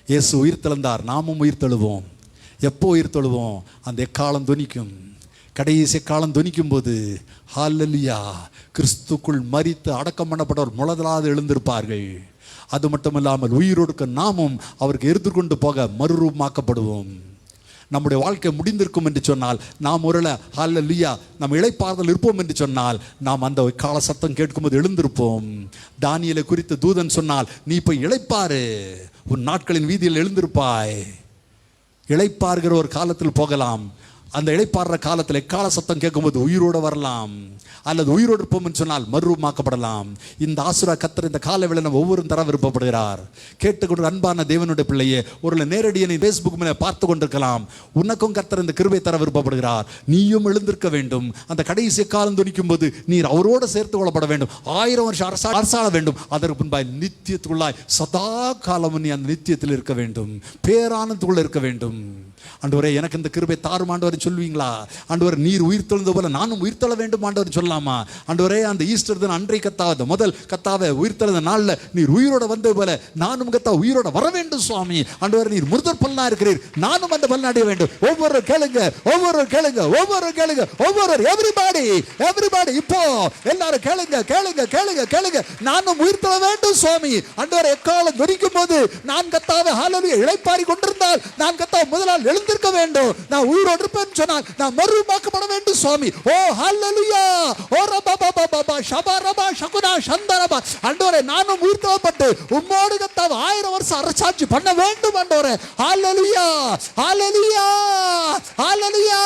இயேசு உயிர்த்தெழுந்தார், நாமும் உயிர்த்தெழுவோம். எப்போ உயிர்த்தெழுவோம்? அந்த எக்காலம் துணிக்கும், கடைசி காலம் துணிக்கும் போது ஹல்லேலூயா, கிறிஸ்துக்குள் மரித்து அடக்கம் பண்ணப்பட்டவர் முழதலாது எழுந்திருப்பார்கள். அது மட்டுமில்லாமல் உயிரோடுக்க நாமும் அவருக்கு எடுத்துக்கொண்டு போக மறுரூபமாக்கப்படுவோம். நம்முடைய வாழ்க்கை முடிந்திருக்கும் என்று சொன்னால், நாம் ஒருவேளை ஹல்லேலூயா நம்ம இளைப்பாறுதல் இருப்போம் என்று சொன்னால், நாம் அந்த கால சத்தம் கேட்கும்போது எழுந்திருப்போம். தானியேலை குறித்து தூதன் சொன்னால், நீ போய் இளைப்பாறு, உன் நாட்களின் வீதியில் எழுந்திருப்பாய். இளைப்பாறுகிற ஒரு காலத்தில் போகலாம். அந்த இளைப்பாறுற காலத்தில் எக்கால சத்தம் கேட்கும்போது உயிரோடு வரலாம், அல்லது உயிரோடு இருப்போம்னு சொன்னால் மறுரூபமாக்கப்படலாம். இந்த ஆசீர்வாத கர்த்தர் இந்த கால வேளை நம்ம ஒவ்வொரு தர விருப்பப்படுகிறார். கேட்டுக்கொண்டு அன்பான தேவனுடைய பிள்ளையே, ஒரு நேரடியை ஃபேஸ்புக் மேலே பார்த்து கொண்டிருக்கலாம். உனக்கும் கர்த்தர் இந்த கிருபை தர விருப்பப்படுகிறார். நீயும் எழுந்திருக்க வேண்டும். அந்த கடைசி காலம் துணிக்கும் போது நீர் அவரோடு சேர்த்து கொள்ளப்பட வேண்டும். 1000 வருஷம் அரசாள வேண்டும். அதற்கு முன்பாய் நித்தியத்துக்குள்ளாய் சதா காலமும் நீ அந்த நித்தியத்தில் இருக்க வேண்டும், பேரானத்துக்குள்ள இருக்க வேண்டும். ஆண்டவரே, எனக்கு இந்த கிருபை தாரும் ஆண்டவரை சொல்வீங்களா? ஆண்டவர், நீர் உயிர் தெழுந்த போல நானும் உயிர் தெழ வேண்டும் ஆண்டவர் சொல்லலாமா? ஆண்டவரே, அந்த ஈஸ்டர் தினம் அன்றை கத்தாவது முதல் கத்தாவை உயிர் தெழுந்த நாளில் நீர் உயிரோட வந்தது போல நானும் கத்தா உயிரோட வர வேண்டும் சுவாமி. ஆண்டவர், நீர் முருதர் பல்லா இருக்கிறீர், நானும் அந்த பல்லா அடைய வேண்டும். ஒவ்வொரு கேளுங்க, ஒவ்வொரு கேளுங்க, ஒவ்வொரு கேளுங்க, ஒவ்வொரு எவ்ரிபாடி இப்போ எல்லாரும் கேளுங்க, கேளுங்க, கேளுங்க, கேளுங்க. நானும் உயிர் தெழ வேண்டும் சுவாமி. ஆண்டவர், எக்காலம் துணிக்கும் போது நான் கத்தாவை ஹல்லேலூயா இளைப்பாரி கொண்டிருந்தால் நான் கத்தா முதலால் எழுந்திருக்க வேண்டும். நான் உயிரோடு இருப்பேன் சொன்னால் நான் மறுரூபமாக்கப்பட வேண்டும் சுவாமி. ஓ ஹல்லேலூயா, ஓ ரபா ஷபரபா ஷகுனா சந்தரபா. ஆண்டவரே, நானும் உயிர் தெழப்பட்டு உம்மோடு கத்தாவ 1000 வருஷம் அரசாட்சி பண்ண வேண்டும் ஆண்டவரே. ஹல்லேலூயா, ஹல்லேலூயா, ஹல்லேலூயா.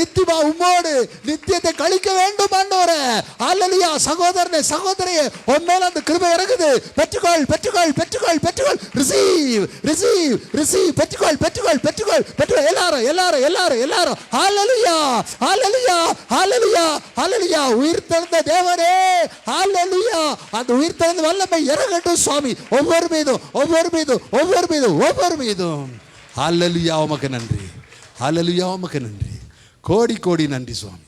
நித்தியமா உம்மோடு நித்தியத்தை கழிக்க வேண்டும் ஆண்டவரே. ஹல்லேலூயா. சகோதரனே, சகோதரியே, உன் மேல அந்த கிருபை இறங்குது. பெற்றுக்கொள், பெற்றுக்கொள், பெற்றுக்கொள், பெற்றுக்கொள். Receive, receive, receive. பெற்றுக்கொள், பெற்றுக்கொள், பெற்றுக்கொள், பெற்றுக்கொள். எல்லாரும் எல்லாரும் எல்லாரும் எல்லாரும் ஹல்லேலூயா, ஹல்லேலூயா, ஹல்லேலூயா, ஹல்லேலூயா. உயிர்த்தெழுந்த தேவனே, ஹல்லேலூயா. அந்த உயிர்த்தெழுந்த வல்லமை இறங்கட்டும் சுவாமி, ஒவ்வொரு மீதும், ஒவ்வொரு மீதும், ஒவ்வொரு மீதும், ஒவ்வொரு மீதும். ஹல்லேலூயா, உமக்கு நன்றி. ஹல்லேலூயா, உமக்கு நன்றி. கோடி கோடி நன்றி சுவாமி.